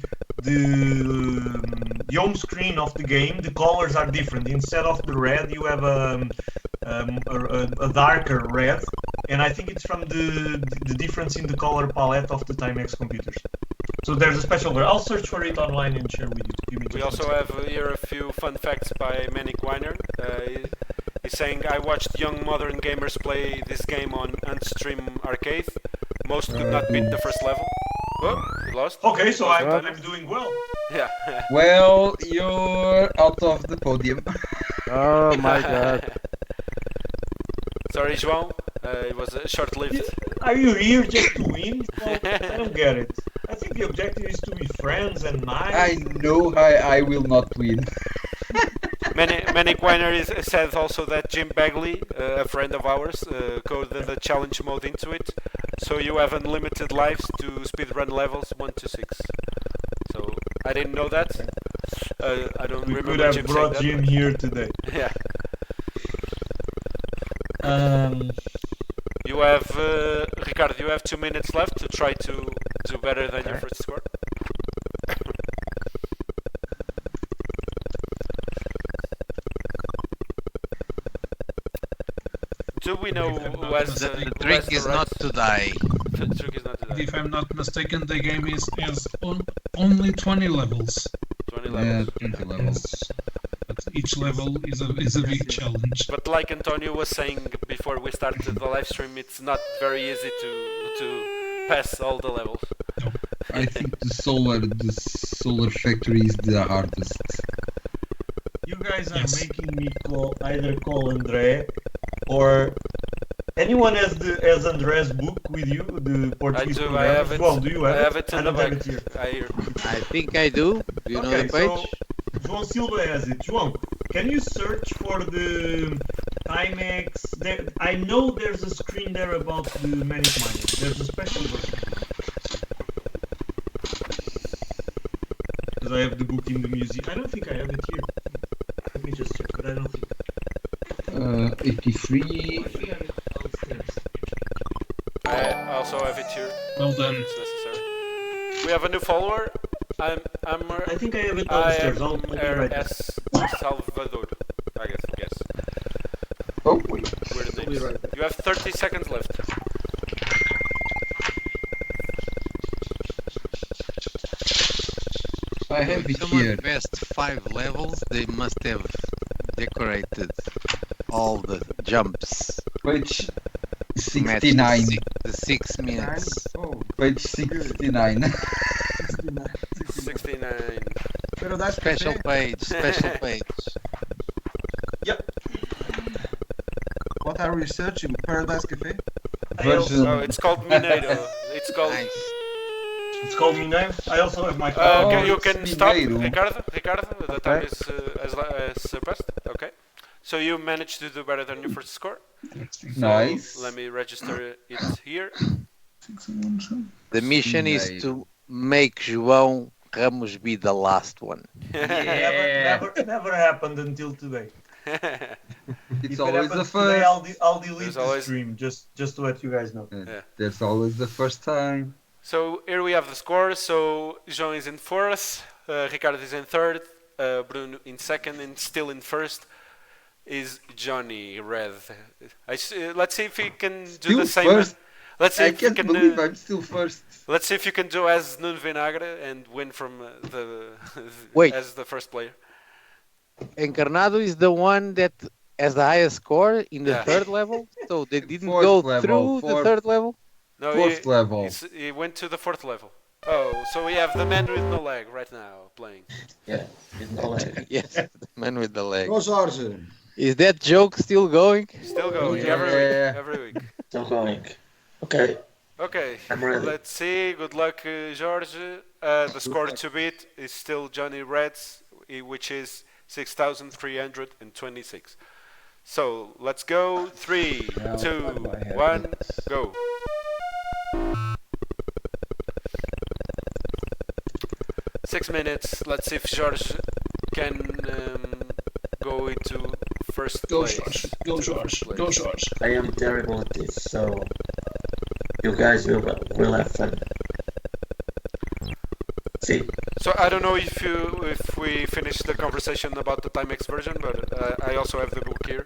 home screen of the game, the colors are different. Instead of the red, you have a darker red, and I think it's from the difference in the color palette of the Timex computers. So there's a special version. I'll search for it online and share with you. We also have here a few fun facts by MANIC. He's saying, I watched young modern gamers play this game on Antstream Arcade. Most could not beat the first level. Oh, you lost? Okay, so I'm doing well. Yeah. Well, you're out of the podium. Oh my god. Sorry, João. It was short-lived. Are you here just to win? Well, I don't get it. I think the objective is to be friends and nice. I know I will not win. MANIC said also that Jim Bagley, a friend of ours, coded the challenge mode into it, so you have unlimited lives to speedrun levels 1 to 6. So I didn't know that. I don't We remember could have Jim brought saying Jim here today. that. Yeah. You have Ricardo. You have 2 minutes left to try to do better than your first score. Do we know who has The trick is not to die. The trick is not to die. If I'm not mistaken, the game has only 20 levels. 20 Yeah, levels. 20 levels. But each level is a big challenge. But like Antonio was saying before we started the live stream, it's not very easy to pass all the levels. I think the solar factory is the hardest. You guys are Yes. making me either call André or anyone has André's book with you, the Portuguese I do. I programmers? have it. Well, do you have I it? have it I in the don't have back. it here. I I think I do. Do you know Okay, the page? so João Silva has it. João, can you search for the Timex? I know there's a screen there about the Manic Miner. There's a special version. Because I have the book in the museum. I don't think I have it here. Let me just check, but I don't think. 83. I should have it downstairs. I also have it here. Well done. If it's necessary. We have a new follower. I think I have it downstairs. I'll be right back. S. Salvador. I guess. Oh, wait. Weird I'll be names. right back. You have 30 seconds left. I have If it someone here. passed 5 levels, they must have decorated all the jumps. Page Matched 69. the 6 minutes. Oh, Page 69. 69. 69. Paradise Special Cafe? page, special page. What are we searching? Paradise Cafe? Version. Oh, it's called Mineiro. It's called. Nice. It's called Mineiro. I also have my Okay, you it's can stop, Mineiro. Ricardo. The time Okay. is as passed. Okay. So you managed to do better than your first score. So Nice. let me register it here. The mission is Mineiro. to make João Ramos be the last one. Never happened until today. It's If it always the happens today, first. I'll delete There's the always- stream just to let you guys know. Yeah. There's always the first time. So here we have the scores. So João is in fourth, Ricardo is in third, Bruno in second, and still in first is Johnny Red. Let's see if he can do Still the same. first? Let's see I if you can't can. believe I'm still first. Let's see if you can do as Nuno Vinagre and win from the Wait. as the first player. Encarnado is the one that has the highest score in the Yeah. third level, so they didn't Fourth go level, through the fourth. third level. No, Fourth level. he went to the fourth level. Oh, so we have the man with no leg right now playing. Yeah, with no leg. Yes, the man with the leg. Go, Jorge. Is that joke still going? Still going Yeah. every week. Every week. Still going. Okay. Okay, I'm ready. let's see. Good luck, Jorge. The score to beat is still Johnny Reds, which is 6,326. So let's go. 3, 2, 1, go. Six minutes. Let's see if Jorge can go into first Go, place. George. Go, George. Go, George. I am terrible at this, so you guys will have fun. See, So I don't know if we finished the conversation about the Timex version, but I also have the book here.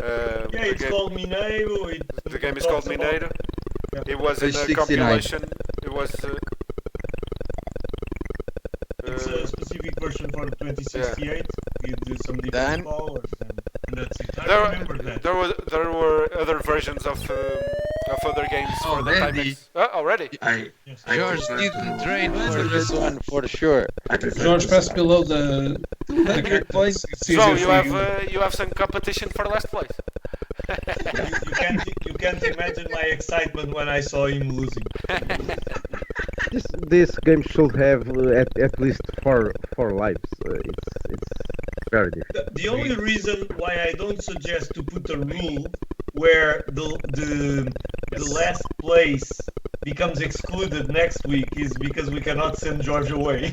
Yeah, the it's game- called Mineiro. The game is called Mineiro. It was in Page a 69. compilation. It was. It's a specific version for 2068 with some different Dan? colors, and that's it. I remember that. There were other versions of other games for the Already? Timex. Already. I George prefer didn't to- train for this one for sure. I prefer George, to pass start. below the good place. It's easier So for you have some competition for last place. You can't imagine my excitement when I saw him losing. This game should have at least four lives. It's very difficult. The only reason why I don't suggest to put a rule where the last place becomes excluded next week is because we cannot send George away.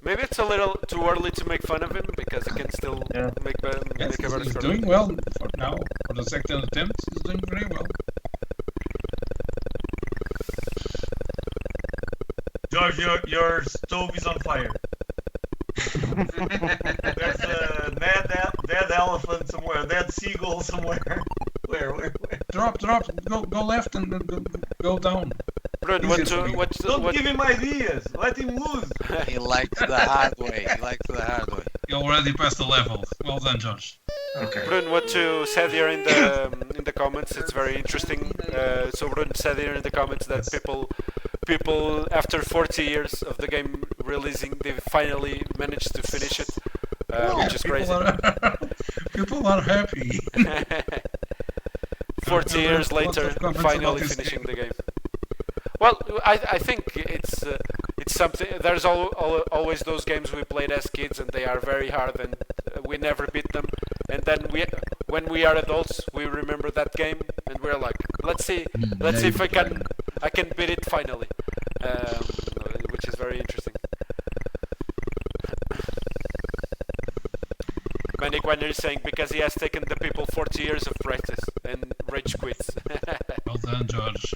Maybe it's a little too early to make fun of him because he can still Yeah. make Yes, a better he's score. doing well for now. For the second attempt, he's doing very well. George, your stove is on fire. There's a dead elephant somewhere, a dead seagull somewhere. Where? Drop, go left and go down. Bruno, Don't give him ideas. Let him lose. He likes the hard way. He likes the hard way. You already passed the level. Well done, George. Okay. Bruno, what you said here in the comments, it's very interesting. So Bruno said here in the comments that people after 40 years of the game releasing, they finally managed to finish it, which is crazy. People are happy. 40 years Lots of later, comments finally about this finishing the game. Well, I think it's something. There's always those games we played as kids, and they are very hard, and we never beat them. And then when we are adults, we remember that game, and we're like, let's see if I can beat it finally, which is very interesting. Manic Winer is saying because he has taken the people 40 years of practice and rage quits. Well done, George.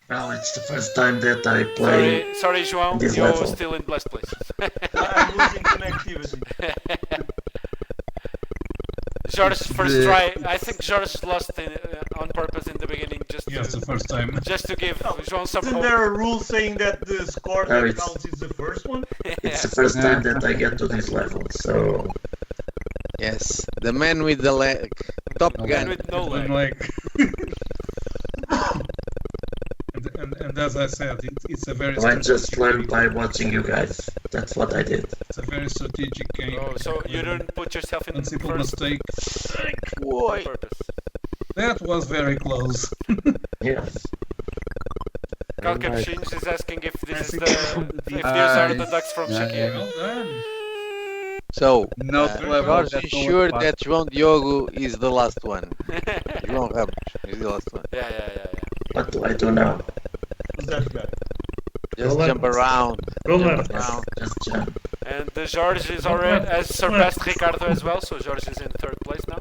Well, it's the first time that I play. Sorry, João, this you're level. still in blessed place. I'm losing connectivity. George's first try. I think George lost on purpose in the beginning, Yes, the first time. just to give João some Isn't hope. there a rule saying that the score No, that it's- counts is the first one? It's the first time that I get to this level, so Yes, the man with the leg. Top Man Gun. with no leg. and as I said, it's a very I just strategic learned game. by watching you guys. That's what I did. It's a very strategic game. Oh, so you didn't put yourself in One simple first mistake. on purpose. That was very close. Yes. Cal Capuchinhos is asking if this is if these are the ducks from Shakira. Well done. So, Not level. George is sure that João Diogo is the last one. João Ramos is the last one. Yeah. What do I do now? Who's that guy? Just Go jump left. around. Go Jump left. around. Just jump. And Jorge is already has surpassed Ricardo as well, so Jorge is in third place now.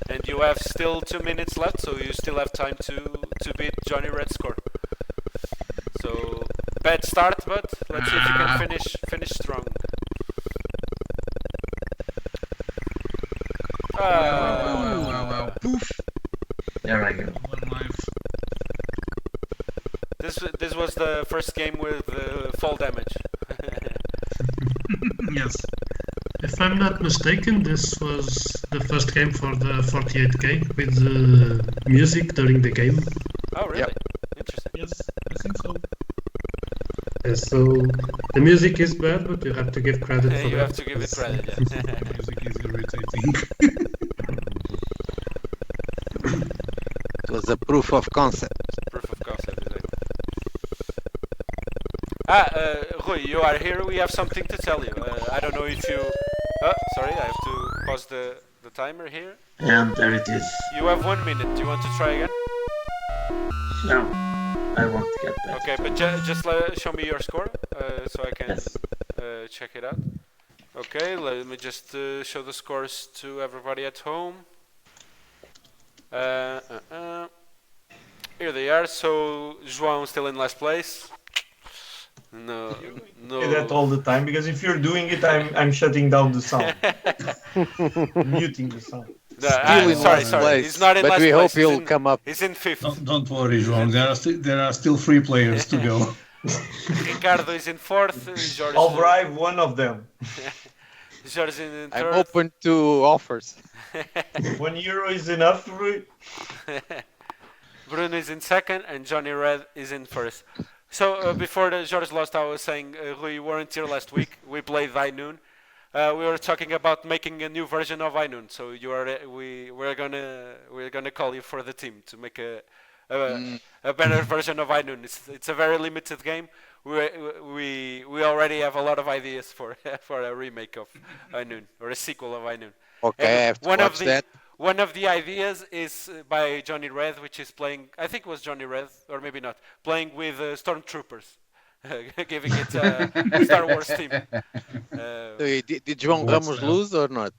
And you have still 2 minutes left, so you still have time to beat Johnny Red's score. So bad start, but let's see if you can finish strong. Wow. Poof. There I go. One life. This was the first game with fall damage. Yes. If I'm not mistaken, this was the first game for the 48K with the music during the game. Oh really? Yep. Interesting. Yes, I think so. So the music is bad, but you have to give credit for You that. have to give it credit. Yeah. Music is irritating. It was a proof of concept. Proof of concept, exactly. Rui, you are here. We have something to tell you. I don't know if you. Sorry, I have to pause the timer here. And there it is. You have 1 minute. Do you want to try again? No, I won't get back. Okay, but just show me your score so I can Yes. check it out. Okay, let me just show the scores to everybody at home. Here they are. So João still in last place. No. Say that all the time because if you're doing it, I'm shutting down the sound, muting the sound. No, Still in sorry. last place. He's not in But last we place. hope he'll come up. He's in fifth. Don't worry, João. There are still 3 players to go. Ricardo is in fourth. Jorge, I'll bribe one of them. Jorge is in I'm third. open to offers. €1 is enough, Rui. Bruno is in second, and Johnny Red is in first. So before Jorge lost, I was saying, Rui, you weren't here last week. We played High Noon. We were talking about making a new version of High Noon. So we're gonna call you for the team to make a better version of High Noon. It's a very limited game. We already have a lot of ideas for a remake of High Noon or a sequel of High Noon. Okay, I have to watch that. One of the ideas is by Johnny Red, which is playing, I think it was Johnny Red, or maybe not, playing with Stormtroopers, giving it a Star Wars theme. Did João Ramos lose or not?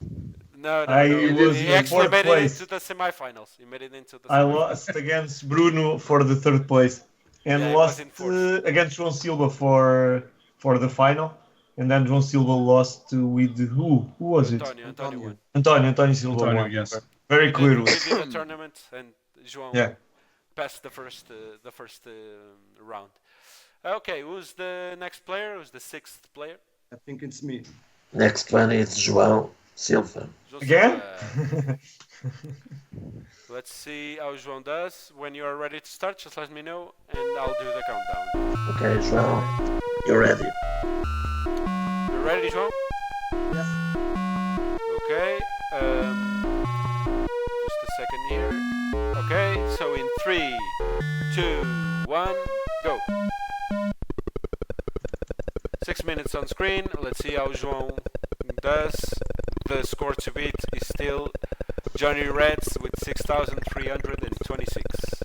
No. was He in actually fourth made place. it into the semifinals. He made it into the I semifinals. lost against Bruno for the third place and Yeah, he was lost in fourth. against João Silva for the final. And then João Silva lost with who? Who was it? Antonio won. Antonio Silva Antonio, won. yes. Very We clearly. did a tournament, and João Yeah. passed the first round. Okay, who's the next player? Who's the sixth player? I think it's me. Next one is João Silva. João Again? Silva. Let's see how João does. When you are ready to start, just let me know, and I'll do the countdown. Okay, João, you're ready. You ready, João? Yes. Okay. Just a second here. Okay, so in 3, 2, 1, go. 6 minutes on screen. Let's see how João does. The score to beat is still Johnny Reds with 6,326.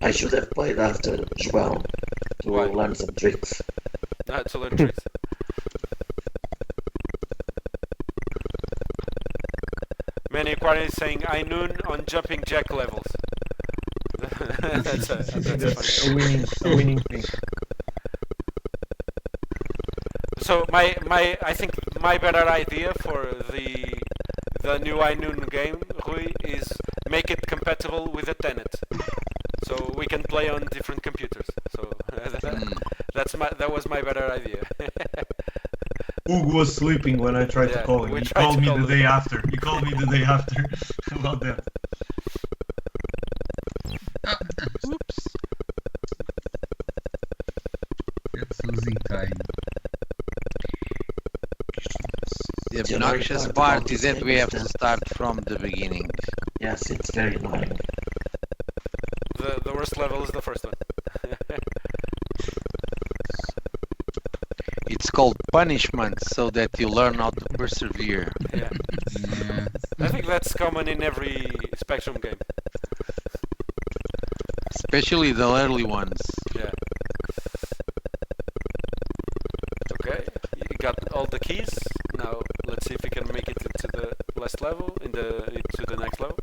I should have played after João to Why? learn some tricks. To learn tricks. Many inquiries saying I noon on jumping jack levels. that's That's funny. a winning thing. So I think my better idea for the new iNoon game, Rui, is make it compatible with a tenant, so we can play on different computers. So that was my better idea. Hugo was sleeping when I tried to Yeah, call him. we He tried called to me call the him. day after. He called me the day after about that. Oops. That's losing time. The obnoxious part is that we have to start from the beginning. Yes, it's very annoying. The worst level is the first one. It's called punishment so that you learn how to persevere. Yeah. Yeah. I think think that's common in every Spectrum game. Especially the early ones. Yeah. Okay, you got all the keys. Now let's see if we can make it into the last level, into the next level.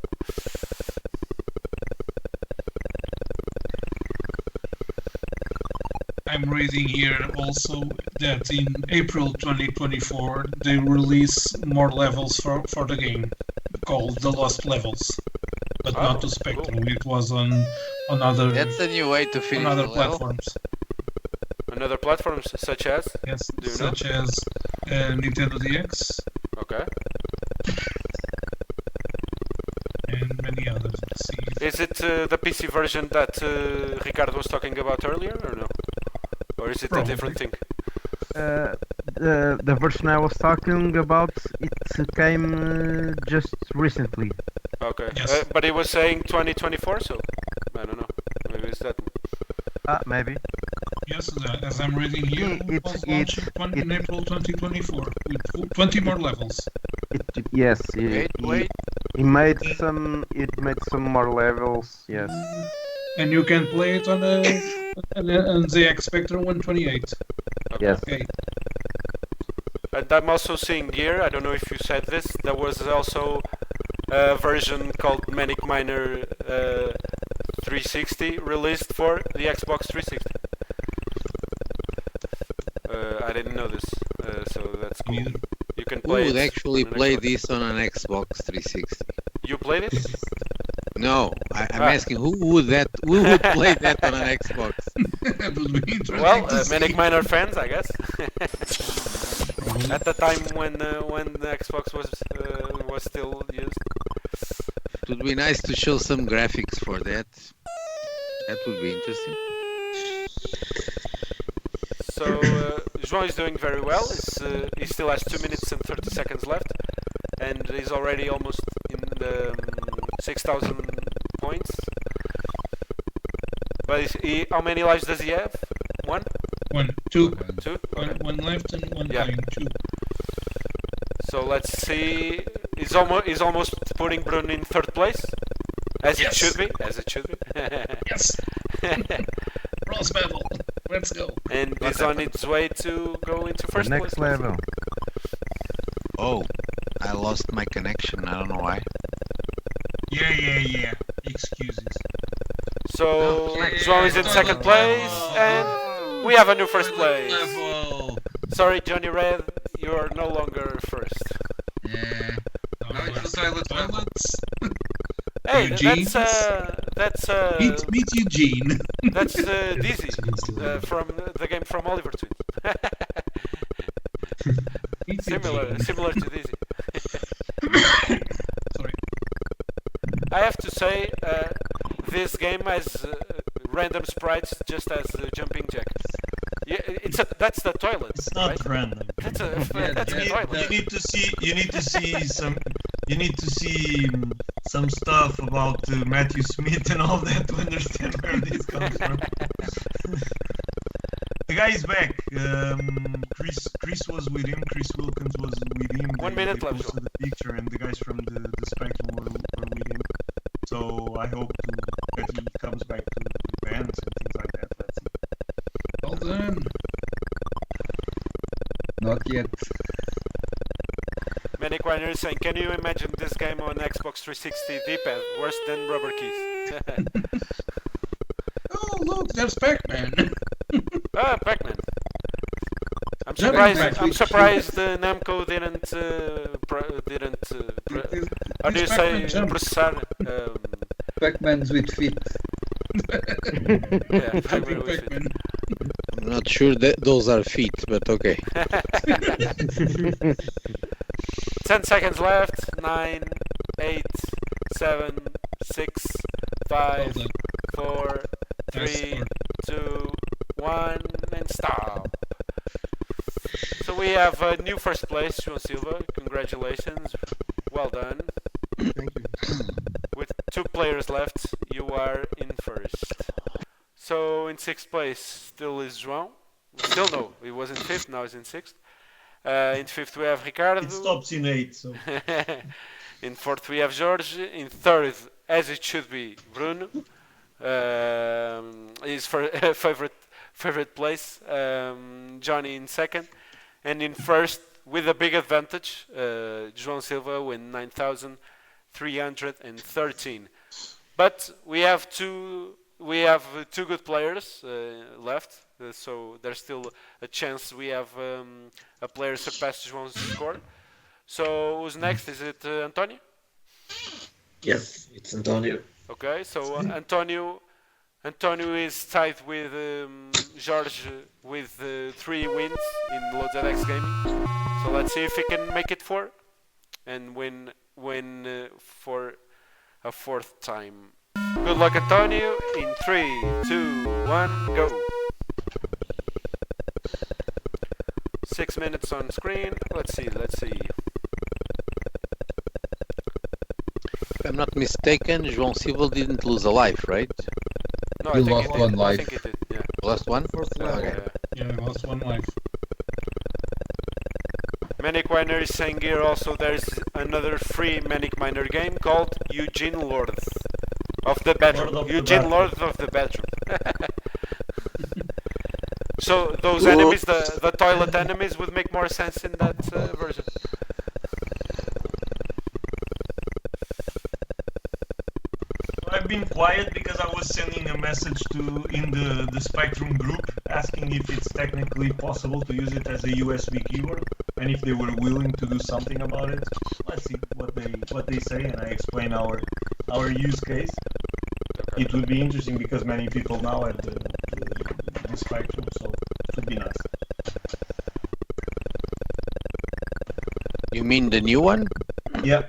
I'm reading here also that in April 2024 they release more levels for the game called the Lost Levels, but not to Spectrum. Cool. It was on other That's a new way to finish on other the level. platforms. On other platforms such as? Yes, Do you such as Nintendo DX Okay. and many others. Let's see. Is it the PC version that Ricardo was talking about earlier, or no? Or is it Probably. a different thing? The version I was talking about, it came just recently. Okay. Yes. But he was saying 2024, so I don't know. Maybe it's that. Maybe. Yes, as I'm reading here, it was launched in April 2024 with 20 more levels. Yes. Wait. He made some more levels. Yes. And you can play it on the ZX Spectrum 128. Yes. Okay. And I'm also seeing here, I don't know if you said this, there was also a version called Manic Miner 360 released for the Xbox 360. I didn't know this, so that's cool. Neither. You can Who play would it actually on an play Xbox. this on an Xbox 360? You played it? No, I'm asking who would play that on an Xbox? That would be interesting. Well, to see. Manic Miner fans, I guess. At the time when the Xbox was still used. It would be nice to show some graphics for that. That would be interesting. So João is doing very well. He still has 2 minutes and 30 seconds left, and he's already almost in the 6,000 points. But how many lives does he have? One? Two. Two? Okay. One left and one Yeah. playing. Two. So let's see. He's almost putting Bruno in third place, as it Yes. should be. As it should be. Yes. Bronze medal. Let's go. And he's on its way to go into The first next place. level. Oh, I lost my connection. I don't know why. Yeah. Excuses. So João is in second place, and we have a new first place. Level. Sorry, Johnny Red, you're no longer first. Yeah. Now it's the toilet level. Toilets. Hey, Eugene? that's Meet Eugene. that's Dizzy from the game from Oliver Twist. Meet similar Eugene. to Dizzy. Sorry. I have to say, this game has random sprites just as jumping jacks. Yeah, that's the toilet. It's not right? random. That's a yeah, toilet. You need to see some stuff about Matthew Smith and all that to understand where this comes from. The guy is back. Chris was with him. Chris Wilkins was with him. 1 minute they left. posted the picture, and the guys from the Spectrum were with him. So I hope that he comes back to events and things like that. Let's see. Well done. Not yet. Manic Miner is saying, can you imagine this game on Xbox 360 D-pad? Worse than rubber keys. Oh, look, there's Pac-Man. Pac-Man. I'm Jumping surprised. back. I'm surprised Namco didn't. How do you It's say? Pac-Man jump. Processar. Pac-Man's with feet. Yeah, Jumping with it. Pac-Man. I'm not sure that those are feet, but okay. 10 seconds left. 9, 8, 7, 6, 5, Well done. 4, Nice 3, score. 2, 1, and stop. So we have a new first place, João Silva. Congratulations. Well done. Thank you. With 2 players left, you are in first. So in 6th place still is João. Still no, he was in 5th, now he's in 6th. In 5th we have Ricardo. It stops in 8, so In fourth, we have Jorge. In third, as it should be, Bruno. His favorite place. Johnny in second. And in first, with a big advantage, João Silva with 9,313. But we have two good players left, so there's still a chance we have a player surpass João's score. So who's next? Is it Antonio? Yes, it's Antonio. Okay, so Antonio is tied with Jorge with 3 wins in Loads X Gaming. So let's see if he can make it 4 and win for a 4th time. Good luck, Antonio. In 3, 2, 1, go. 6 minutes on screen. Let's see. If I'm not mistaken, João Silva didn't lose a life, right? No, You I think lost he did. one I life. think he did. Yeah. Last one? First level. Okay. Yeah, I lost 1 life. Manic Miner is saying here also there's another free Manic Miner game called Eugene Lord of the Bedroom. Lord of the Eugene Bedroom. Lord of the Bedroom. So those enemies, the toilet enemies, would make more sense in that version. I've been quiet because I was sending a message in the Spectrum group asking if it's technically possible to use it as a USB keyboard and if they were willing to do something about it. Let's see what they say, and I explain our use case. It would be interesting because many people now have the Spectrum, so it would be nice. You mean the new one? Yeah.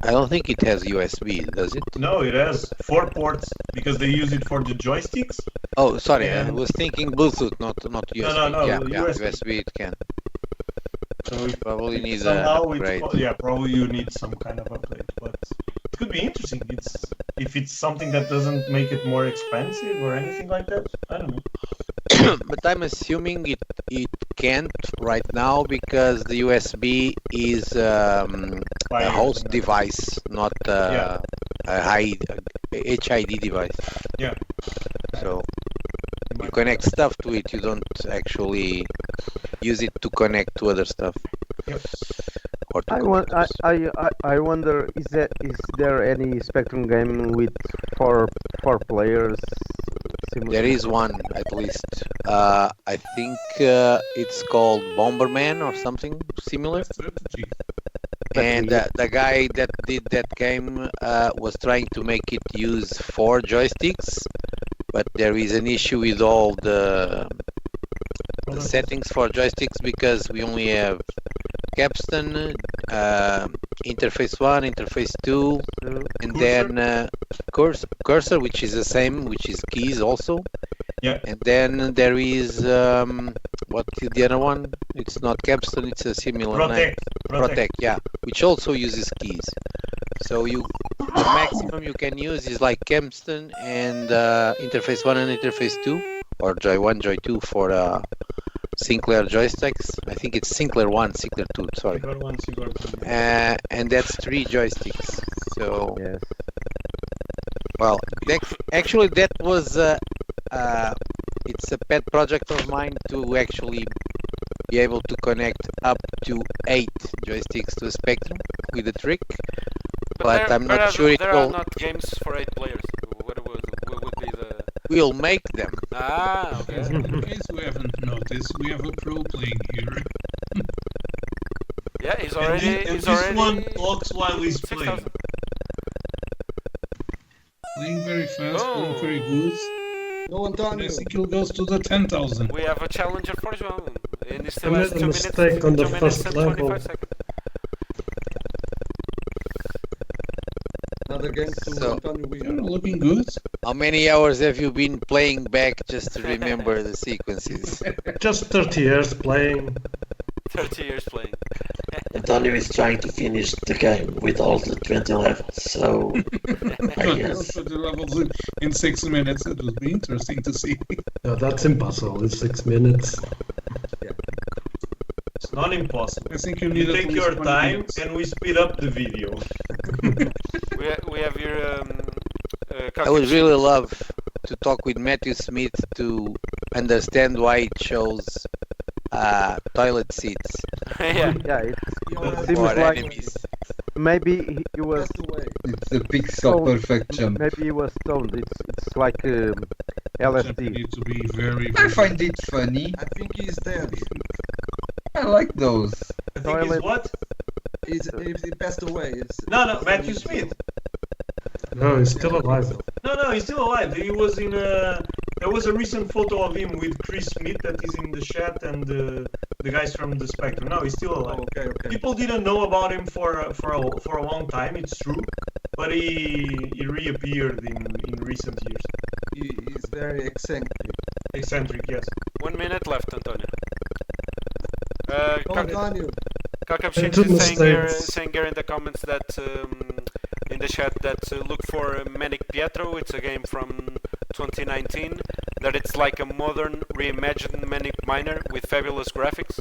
I don't think it has USB, does it? No, it has 4 ports because they use it for the joysticks. Oh, sorry, I And- was thinking Bluetooth, not USB. no, yeah, USB. USB it can. So if Probably needs an somehow upgrade. probably you need some kind of upgrade, but it could be interesting. If it's something that doesn't make it more expensive or anything like that. I don't know. But I'm assuming it can't right now because the USB is a host device, not a HID device. Yeah. So you connect stuff to it, you don't actually use it to connect to other stuff. Yep. Or to I wonder, is there any Spectrum game with four players? There is one at least. I think it's called Bomberman or something similar. Strategy. And the guy that did that game was trying to make it use 4 joysticks, but there is an issue with all the settings for joysticks because we only have capstan, interface 1, interface 2, and then cursor, which is the same, which is keys also. Yeah. And then there is what's the other one? It's not capstan, it's a similar name. Protect, yeah, which also uses keys. So the maximum you can use is like capstan and interface 1 and interface 2, or joy 1, joy 2 for Sinclair joysticks. I think it's Sinclair 1, Sinclair 2, sorry. And that's 3 joysticks. So, Yes. well, actually that was it's a pet project of mine to actually be able to connect up to 8 joysticks to a Spectrum with a trick. But I'm not sure it There will. are not games for 8 players. What would be the... We'll make them. Ah, okay. In case we haven't noticed, we have a pro playing here. Yeah, he's already... this one talks while he's playing. 6,000. Playing very fast, Oh. playing very good. No, And Antonio. I think he'll goes to the 10,000. We have a challenger for João. And he I still has made 2 a minutes, mistake on the 2 minutes first and level. 25 seconds. Another game to So- Antonio. You're looking good. How many hours have you been playing back just to remember the sequences? Just 30 years playing. 30 years playing. Antonio is trying to finish the game with all the 20 levels, so I guess. For the levels in 6 minutes, it would be interesting to see. No, that's impossible. It's 6 minutes. Not impossible. I think you You need at take least your 20 time minutes. and we speed up the video. We have your. I would really love to talk with Matthew Smith to understand why it shows toilet seats Yeah. Yeah, it Your seems for like enemies. maybe he was passed away. It's a pixel perfect jump. maybe he was stoned. It's like You LSD. need to be very, I very find it funny. I think he's dead. I like those. I think he's Toilet. what? He passed away. No, Matthew Smith. No, he's still alive. No, he's still alive. He was in a. There was a recent photo of him with Chris Smith that is in the chat and the guys from the Spectrum. No, he's still alive. Okay, okay. People didn't know about him for a long time. It's true, but he reappeared in recent years. He's very eccentric. Eccentric, yes. 1 minute left, Antonio. Antonio, Kakapshin Two is mistakes. saying here in the comments that in the chat that look for Manic Pietro. It's a game from 2019. That it's like a modern reimagined Manic Miner with fabulous graphics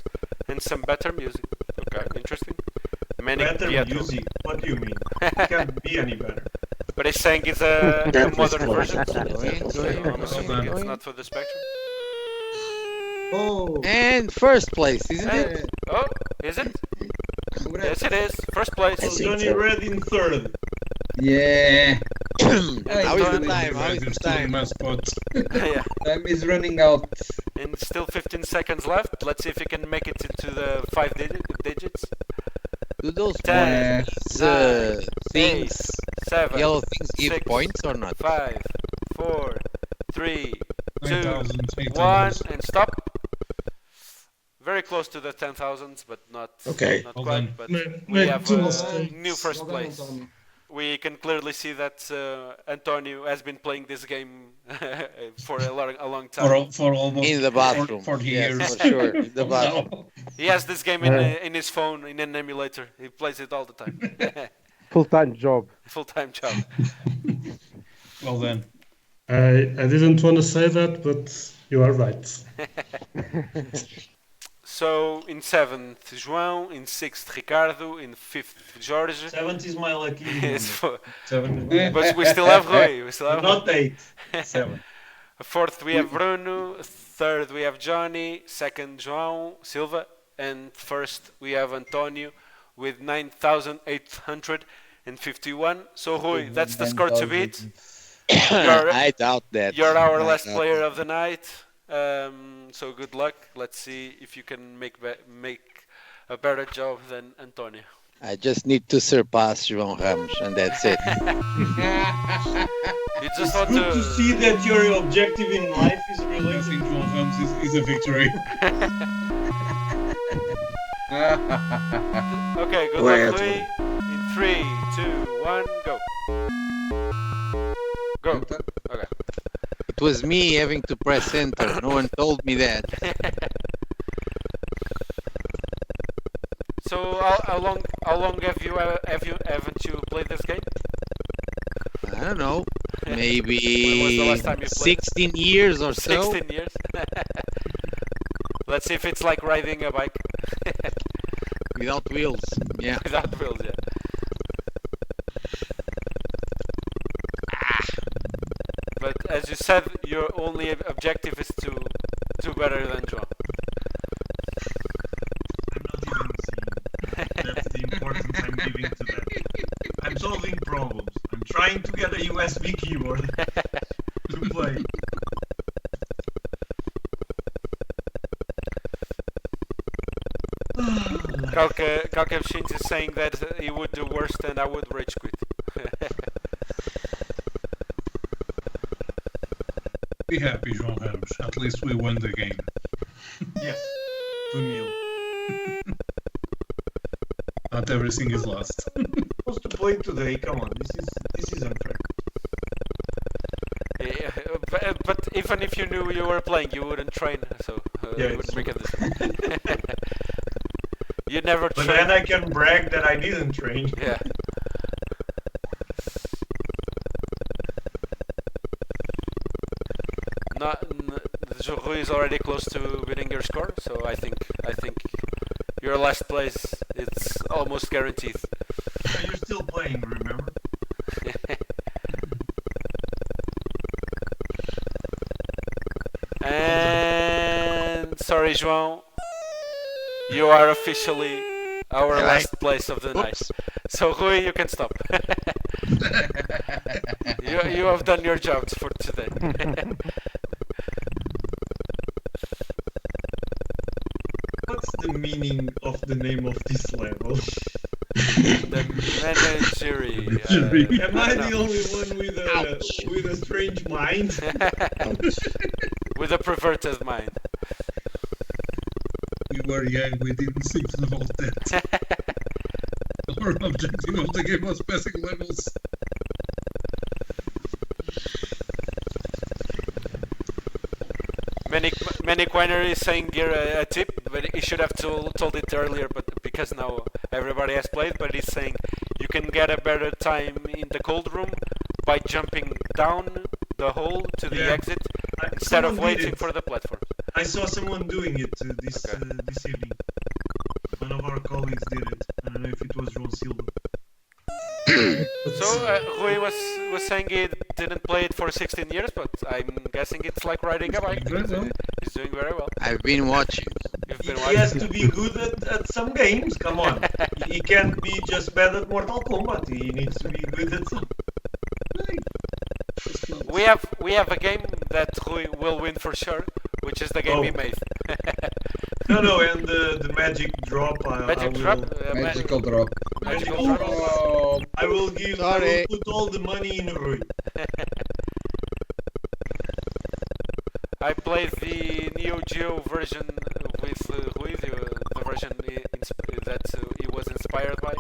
and some better music. Okay, interesting. Manic Better Pietro. music. What do you mean? It can't be any better. But it's saying it's a That was modern close. version. That was So very I'm close. assuming it's not for the Spectrum. oh, And first place, isn't it? hey, Oh, is it? congrats. Yes, it is. First place. I So think Johnny so. Red in third. Yeah, How is the Antonio. time? How is You're the still in time? my spot. Yeah. time is running out. And still 15 seconds left. Let's see if you can make it into the 5 digits. Do those Ten, points, nine, things, 7, yellow things give 6, points or not? 5, 4, 3, 2, 9,800. 1, and stop. Very close to the 10,000s, but not, Okay. not Well quite. done. But Make we have two a mistakes. new first Well done, place. Antonio. We can clearly see that Antonio has been playing this game for a long time. For almost In the bathroom. 40 Yes, years. for sure. In the bathroom. No. He has this game in his phone, in an emulator. He plays it all the time. Full-time job. Full-time job. Well then. I didn't want to say that, but you are right. So in 7th, João, in 6th, Ricardo, in 5th, Jorge. 7th is my lucky Yes, number. 7. but we still have Rui. We still have Not 8. 7. 4th we have Bruno, 3rd we have Johnny, 2nd João, Silva, and 1st we have Antonio with 9,851. So Rui, that's the score to beat. I doubt that. You're our I last doubt player that. of the night. So good luck. Let's see if you can make a better job than Antonio. I just need to surpass João Ramos, and that's it. You just want Good to see that your objective in life is I related. think João Ramos is a victory. Okay, good Wait, luck, Louis. In 3, 2, 1, go. Go. Okay. It was me having to press enter. No one told me that. So how long haven't you played this game? I don't know. When was the Maybe last time you played? 16 years or so. 16 years. Let's see if it's like riding a bike Without wheels. Yeah. without wheels. Yeah. But as you said, your only objective is to do better than João. I'm not even seeing. That's the importance I'm giving to that. I'm solving problems. I'm trying to get a USB keyboard to play. Kalkevshins is saying that he would do worse and I would rage quit. Be happy, João Ramos. At least we won the game. Yes. 2-0. Not everything is lost. Supposed to play today. Come on, this is unfair. Yeah, but even if you knew you were playing, you wouldn't train, so Yeah, you it's wouldn't make a decision. You never But train. then I can brag that I didn't train. Yeah. Rui is already close to beating your score, so I think your last place. It's almost guaranteed. You're still playing, remember? And sorry, João, you are officially our last place of the night. So Rui, you can stop. you have done your job for today. What's the meaning of the name of this level? The menagerie. Am I the only one with a strange mind? With a perverted mind. We were young, we didn't think about that. Our objective of the game was passing levels. Manic Winery is saying here a tip, but he should have told it earlier, but because now everybody has played, but he's saying you can get a better time in the cold room by jumping down the hole to the exit instead of waiting for the platform. I saw someone doing it this evening. One of our colleagues did it. I don't know if it was João Silva. So Rui was saying he didn't play it for 16 years, but I'm guessing it's like riding a bike. He's doing very well. I've been watching. You've been He watching. has to be good at some games. Come on, he can't be just bad at Mortal Kombat. He needs to be good at some. We have a game that Rui will win for sure, which is the game he made. No, and the magic drop. Magical drop. Magical drop. Oh, I will put all the money in Rui. I played the Neo Geo version with Rui, the version that he was inspired by,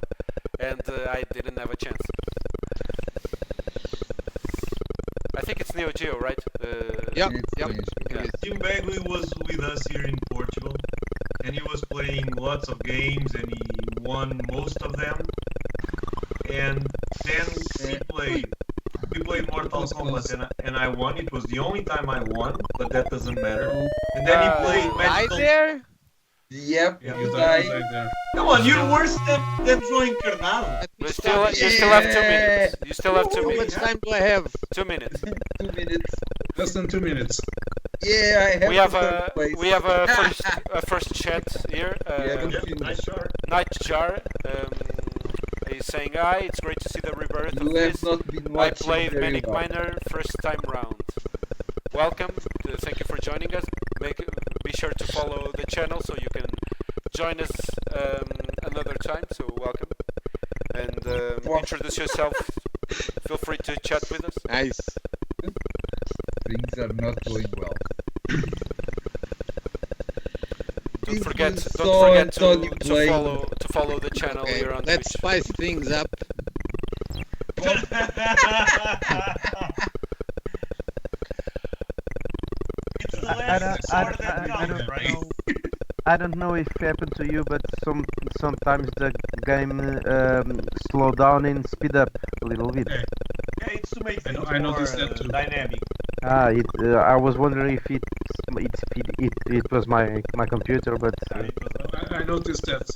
and I didn't have a chance. I think it's Neo Geo, right? Yep. Tim Bagley was with us here in Portugal, and he was playing lots of games, and he won most of them. And then we played Mortal Kombat, and I won. It was the only time I won, but that doesn't matter. And then he played Magical. there? yep, Yeah, you you die. Come on, you're worse than João Encarnado. You still have 2 minutes. You still have 2 How much minutes. time do I have? 2 minutes. 2 minutes. Less than 2 minutes. Yeah, I have We have the third place. we have a first chat here. Nice shot. Nightjar. He's saying, "Hi, it's great to see the rebirth of You have this. not been I watching played very Manic well. Miner first time round. Welcome. Thank you for joining us. Be sure to follow the channel so you can join us another time. So welcome and introduce yourself. Feel free to chat with us. Nice. Things are not going well. Don't forget Tony to playing. follow the channel Okay, here on let's Twitch. spice things up. It's the I last don't, sword that counts, right? know. I don't know if it happened to you, but sometimes the game slow down and speed up a little bit. Yeah, it's to make things I noticed more that too. dynamic. I was wondering if it was my computer, but I noticed that.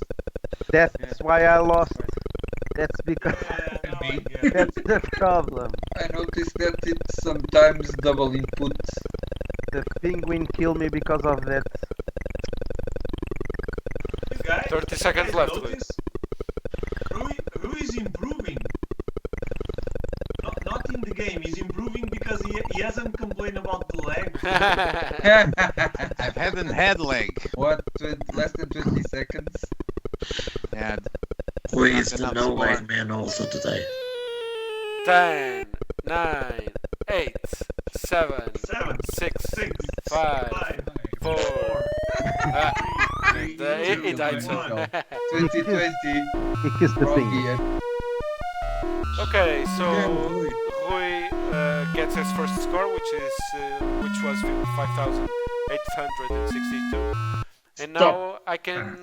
that's why I lost. That's because Yeah, no, I me. get it. that's the problem. I noticed that it's sometimes double input. The penguin killed me because of that. You guys, 30 you seconds guys left, notice? Rui is improving. Not in the game. He's improving because he hasn't complained about the lag. I haven't had leg. What? Less than 20 seconds? And Who is Not the enough no lag score. man also today? 10, 9, 8, 7, 7, 6, 6, 5, 5, 4. 4. He died so. 2020 He kissed the wrong thing. year. Okay, so Rui gets his first score, which was 5,862, and now I can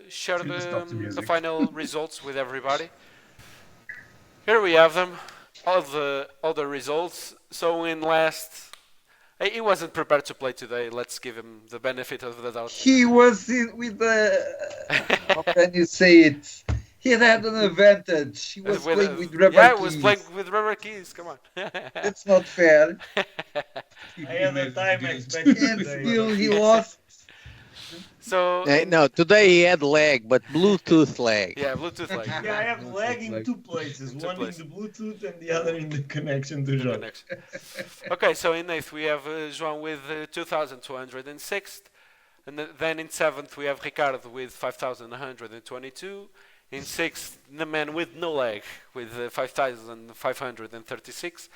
share Stop the the music. final results with everybody. Here we have them, all the results. So in last, He wasn't prepared to play today. Let's give him the benefit of the doubt. He was with the. How can you say it? He had an advantage. He was playing with rubber yeah, keys. he was playing with rubber keys. Come on. That's not fair. I had a time expectation. And still he lost. So No, today he had lag, but Bluetooth lag. yeah, Bluetooth lag. Yeah, I have lag in two places. One in the Bluetooth and the other in the connection to Jorge. Connection. Okay, so in 8th we have João with 2,206, and then in 7th we have Ricardo with 5,122. In 6th, the man with no lag with 5,536.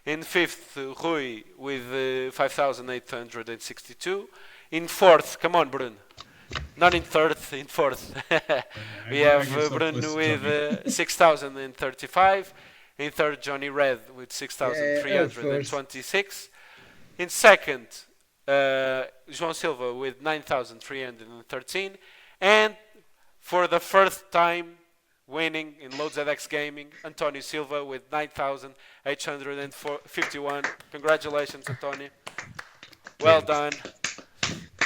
In 5th, Rui with 5,862. In 4th, come on, Bruno. Not in 3rd, in 4th. We have Bruno with 6,035. In 3rd, Johnny Red with 6,326. In 2nd, João Silva with 9,313. And for the first time winning in LoadZX Gaming, António Silva with 9,851. Congratulations, António. Well done.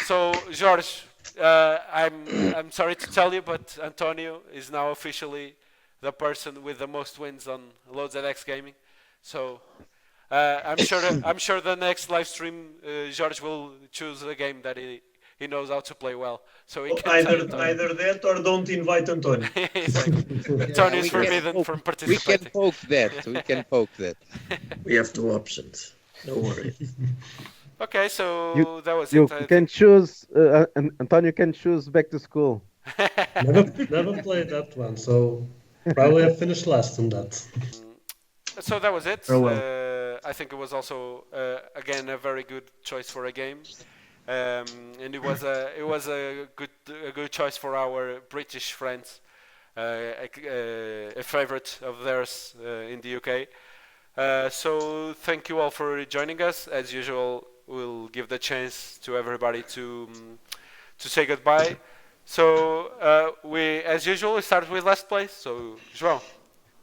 So, Jorge, I'm sorry to tell you, but António is now officially the person with the most wins on LoadZX Gaming. So, I'm sure the next live stream, Jorge will choose a game that he knows how to play well. So he can either that or don't invite António. António is forbidden from participating. We can poke that. We have two options. No worry. Okay, so that was you it. You can choose, António can choose back to school. Never played that one, so probably I finished last on that. So that was it. Oh, well. I think it was also again a very good choice for a game, and it was a good choice for our British friends, a favorite of theirs in the UK. So thank you all for joining us. As usual, we'll give the chance to everybody to say goodbye. So as usual, we start with last place. So João,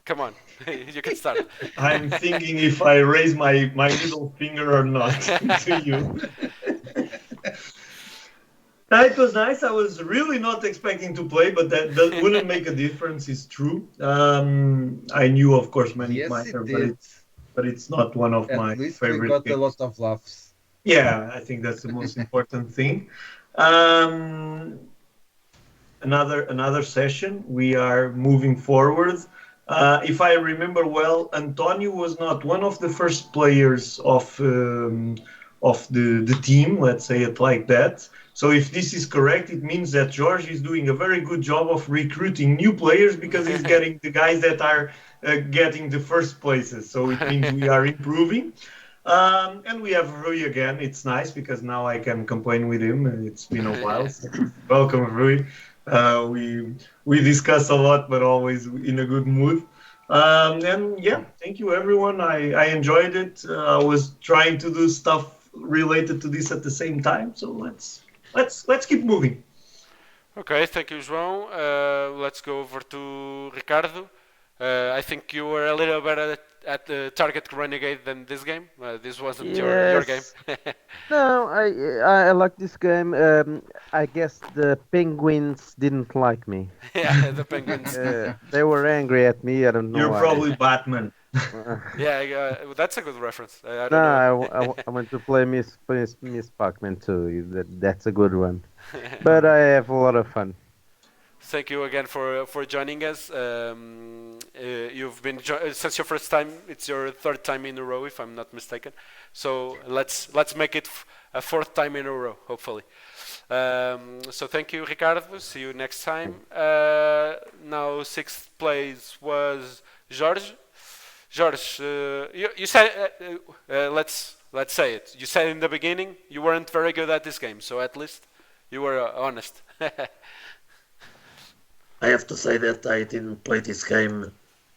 come on, you can start. I'm thinking if I raise my middle finger or not to you. It was nice. I was really not expecting to play, but that wouldn't make a difference. It's true. I knew, of course, MANIC Minor, but it's not one of my favorite. At least we got a lot of laughs. Yeah, I think that's the most important thing. Another session. We are moving forward. If I remember well, António was not one of the first players of the team. Let's say it like that. So if this is correct, it means that Jorge is doing a very good job of recruiting new players because he's getting the guys that are getting the first places. So it means we are improving. And we have Rui again. It's nice because now I can complain with him. It's been a while. So welcome, Rui. We discuss a lot, but always in a good mood. And yeah, thank you, everyone. I enjoyed it. I was trying to do stuff related to this at the same time. So let's keep moving. Okay, thank you, João. Let's go over to Ricardo. I think you were a little better at the Target Renegade than this game. This wasn't your game. No, I like this game. I guess the penguins didn't like me. Yeah, the penguins. They were angry at me. I don't know. You're why. probably Batman. Yeah, that's a good reference. I don't know. I want to play Miss Pac-Man too. That's a good one. But I have a lot of fun. Thank you again for joining us. You've been since your first time. It's your third time in a row, if I'm not mistaken. So let's make it a fourth time in a row, hopefully. So thank you, Ricardo. See you next time. Now sixth place was Jorge. Jorge, you said let's say it. You said in the beginning you weren't very good at this game, so at least you were honest. I have to say that I didn't play this game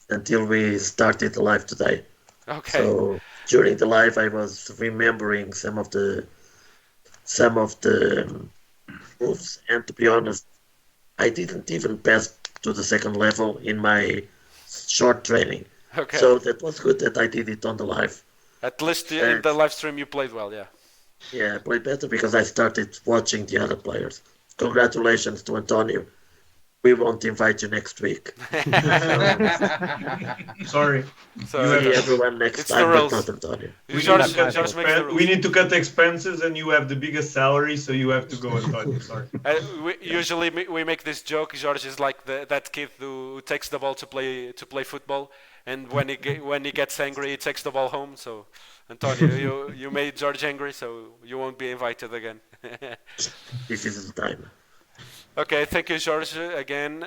until we started the live today. Okay. So during the live, I was remembering some of the moves, and to be honest, I didn't even pass to the second level in my short training. Okay. So that was good that I did it on the live. At least in the live stream you played well, yeah. Yeah, I played better because I started watching the other players. Congratulations to Antonio. We won't invite you next week. Sorry. So You have See to- everyone next it's the time, but rules. not Antonio. We need, George, to cut George makes the expen- rules. we need to cut expenses, and you have the biggest salary, so you have to go, Antonio. Sorry. Usually we make this joke. George is like that kid who takes the ball to play football, and when he gets angry, he takes the ball home. So, Antonio, you made George angry, so you won't be invited again. This isn't time. Okay, thank you, George, again.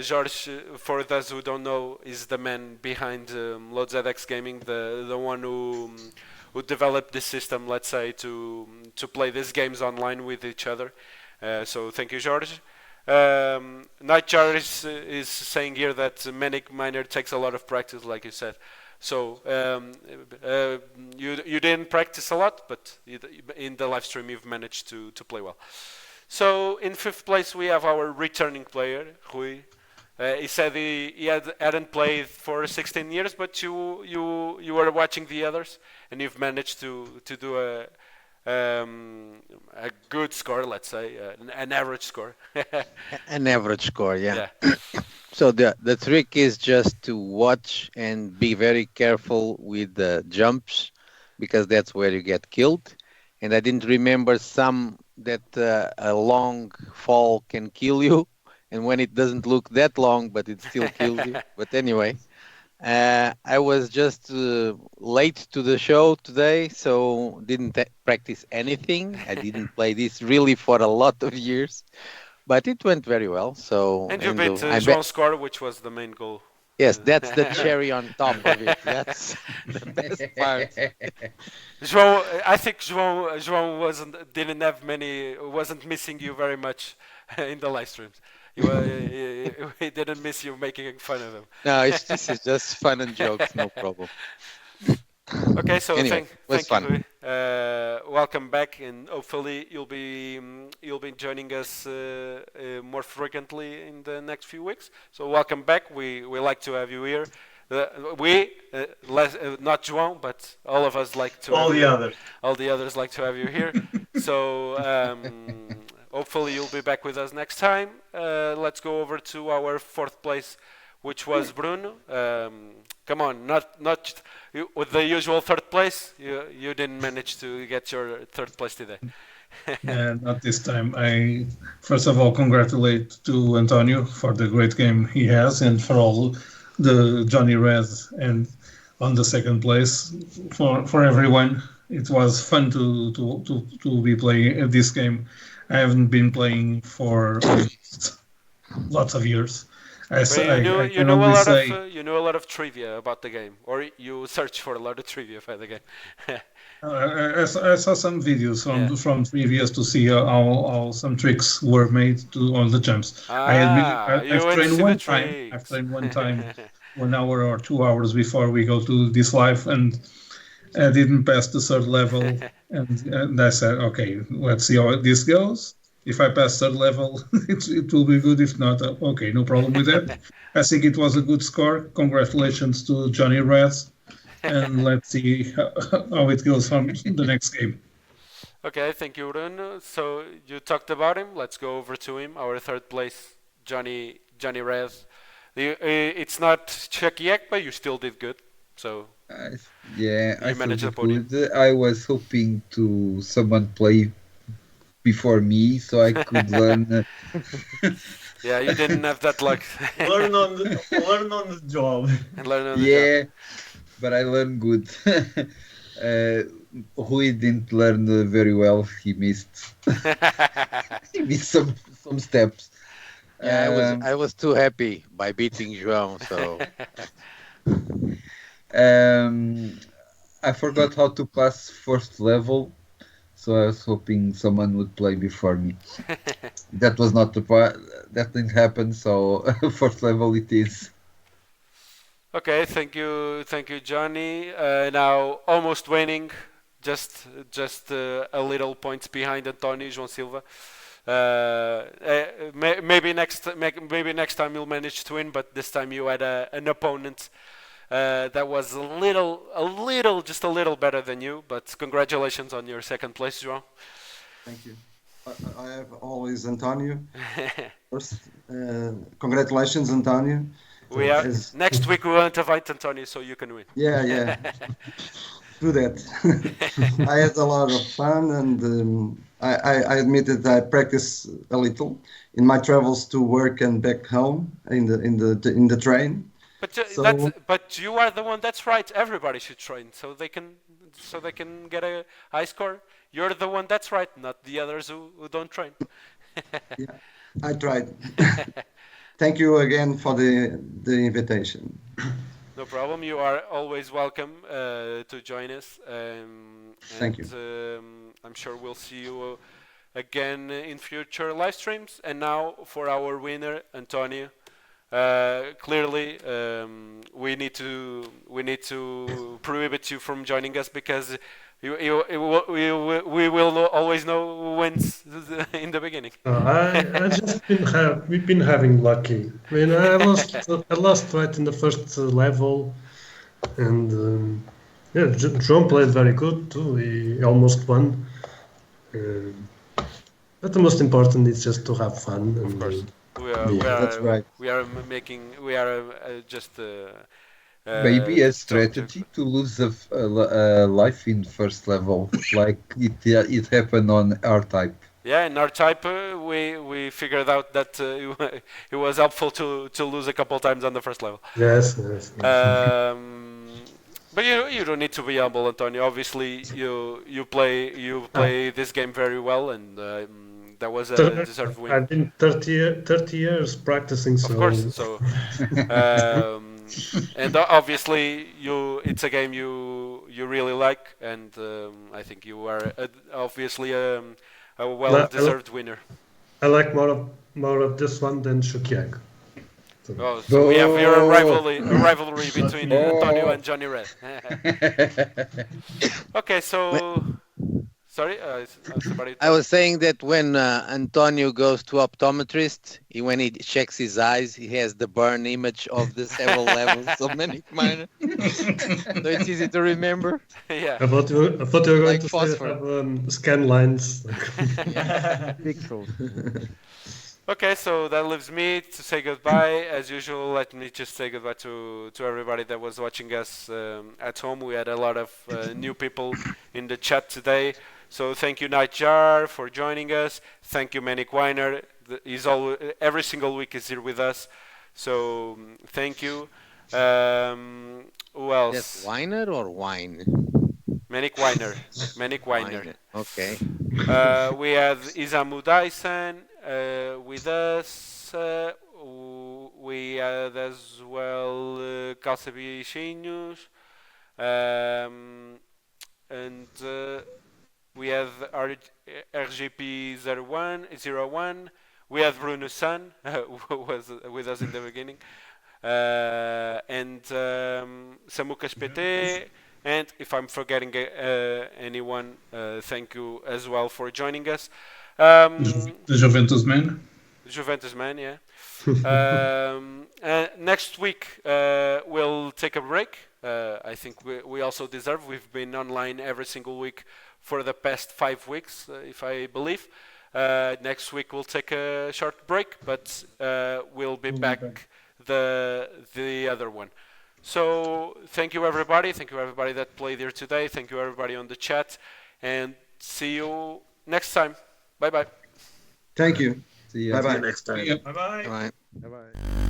George, for those who don't know, is the man behind LoadZX Gaming, the one who developed this system, let's say, to play these games online with each other. So thank you, George. Nightjar is saying here that Manic Miner takes a lot of practice, like you said. So you didn't practice a lot, but in the live stream you've managed to play well. So in fifth place we have our returning player, Rui. He said he hadn't played for 16 years, but you were watching the others, and you've managed to do a good score, let's say, an average score. An average score, yeah. Yeah. So the trick is just to watch and be very careful with the jumps, because that's where you get killed. And I didn't remember some that a long fall can kill you, and when it doesn't look that long, but it still kills you. But anyway, I was just late to the show today, so didn't practice anything. I didn't play this really for a lot of years, but it went very well. So And you beat João's score, which was the main goal. Yes, that's the cherry on top of it. That's the best part. João, I think João wasn't missing you very much in the live streams. He didn't miss you making fun of him. No, this is just fun and jokes, no problem. Okay, so anyway, thank fun. you. Welcome back, and hopefully you'll be joining us more frequently in the next few weeks. So welcome back. We like to have you here. Not João, but all of us like to. All the others like to have you here. So hopefully you'll be back with us next time. Let's go over to our fourth place, which was Bruno. Come on, not with the usual third place. You didn't manage to get your third place today. Not this time. I first of all congratulate to Antonio for the great game he has, and for all the Johnny Red and on the second place for everyone. It was fun to be playing this game. I haven't been playing for lots of years. You know a lot of trivia about the game, or you search for a lot of trivia for the game. I saw some videos from previous to see how some tricks were made on the jumps. I've trained one time. I've trained one time, 1 hour or 2 hours before we go to this live, and I didn't pass the third level. and I said, okay, let's see how this goes. If I pass third level, it will be good. If not, okay, no problem with that. I think it was a good score. Congratulations to Johnny Red. And let's see how it goes from the next game. Okay, thank you, Bruno. So you talked about him. Let's go over to him. Our third place, Johnny Red. It's not Chucky Ek, but you still did good. So yeah, I managed the podium. Good. I was hoping to someone play before me so I could learn. Yeah, you didn't have that luck. learn on the job. And learn on the job. But I learned good. Rui didn't learn very well. He missed. He missed some steps. Yeah, I was too happy by beating João, so. I forgot how to pass first level, so I was hoping someone would play before me. That was not the part. That didn't happen. So first level it is. Okay, thank you, Johnny. Now almost winning, just a little points behind António, João Silva. Maybe next time you'll manage to win, but this time you had an opponent That was just a little better than you, but congratulations on your second place, João. Thank you. I have always Antonio. First, congratulations, Antonio. Next week we want to invite Antonio so you can win. Yeah. Do that. I had a lot of fun, and I admit that I practice a little in my travels to work and back home in the train. But you are the one that's right. Everybody should train so they can get a high score. You're the one that's right, not the others who don't train. Yeah, I tried. Thank you again for the invitation. No problem. You are always welcome to join us. Thank you. I'm sure we'll see you again in future live streams. And now for our winner, Antonio. Clearly, we need to prohibit you from joining us because we will always know who wins in the beginning. We've been having lucky. I mean, I lost right in the first level, and João played very good too. He almost won. But the most important is just to have fun. Of course. That's right. We are just. Maybe a strategy to lose a life in first level, like it happened on R-Type. Yeah, in R-Type, we figured out that it was helpful to lose a couple times on the first level. Yes. But you don't need to be humble, Antonio. Obviously, you play this game very well, and that was a deserved win. I've been 30 years practicing. So. Of course. So, and obviously, it's a game you really like, and I think you are obviously a well-deserved winner. I like more of this one than Shukyag. So we have here a rivalry between Antonio and Johnny Red. Okay, so sorry, somebody. I was saying that when Antonio goes to optometrist, when he checks his eyes, he has the burn image of the several levels of Manic Miner. So it's easy to remember. Yeah. I thought you were going Like to phosphor. have scan lines. Pixels. Okay, so that leaves me to say goodbye. As usual, let me just say goodbye to everybody that was watching us at home. We had a lot of new people in the chat today. So thank you, Nightjar, for joining us. Thank you, Manic Weiner. Every single week is here with us. So thank you. Who else? That's Weiner or Wine? Manic Weiner. Manic Weiner. Okay. We have Isamu Dyson with us. We had as well Calça Bichinhos. And we have RGP01. We have Bruno Sun, who was with us in the beginning. And Samukas PT. And if I'm forgetting anyone, thank you as well for joining us. The Juventus man. Juventus man, yeah. Next week we'll take a break. I think we also deserve. We've been online every single week for the past 5 weeks, if I believe. Next week we'll take a short break, but we'll be back the other one. So thank you everybody. Thank you everybody that played here today. Thank you everybody on the chat, and see you next time. Bye bye. Thank you. See you Bye bye. Next time. Yep. Bye-bye. Bye. Bye-bye.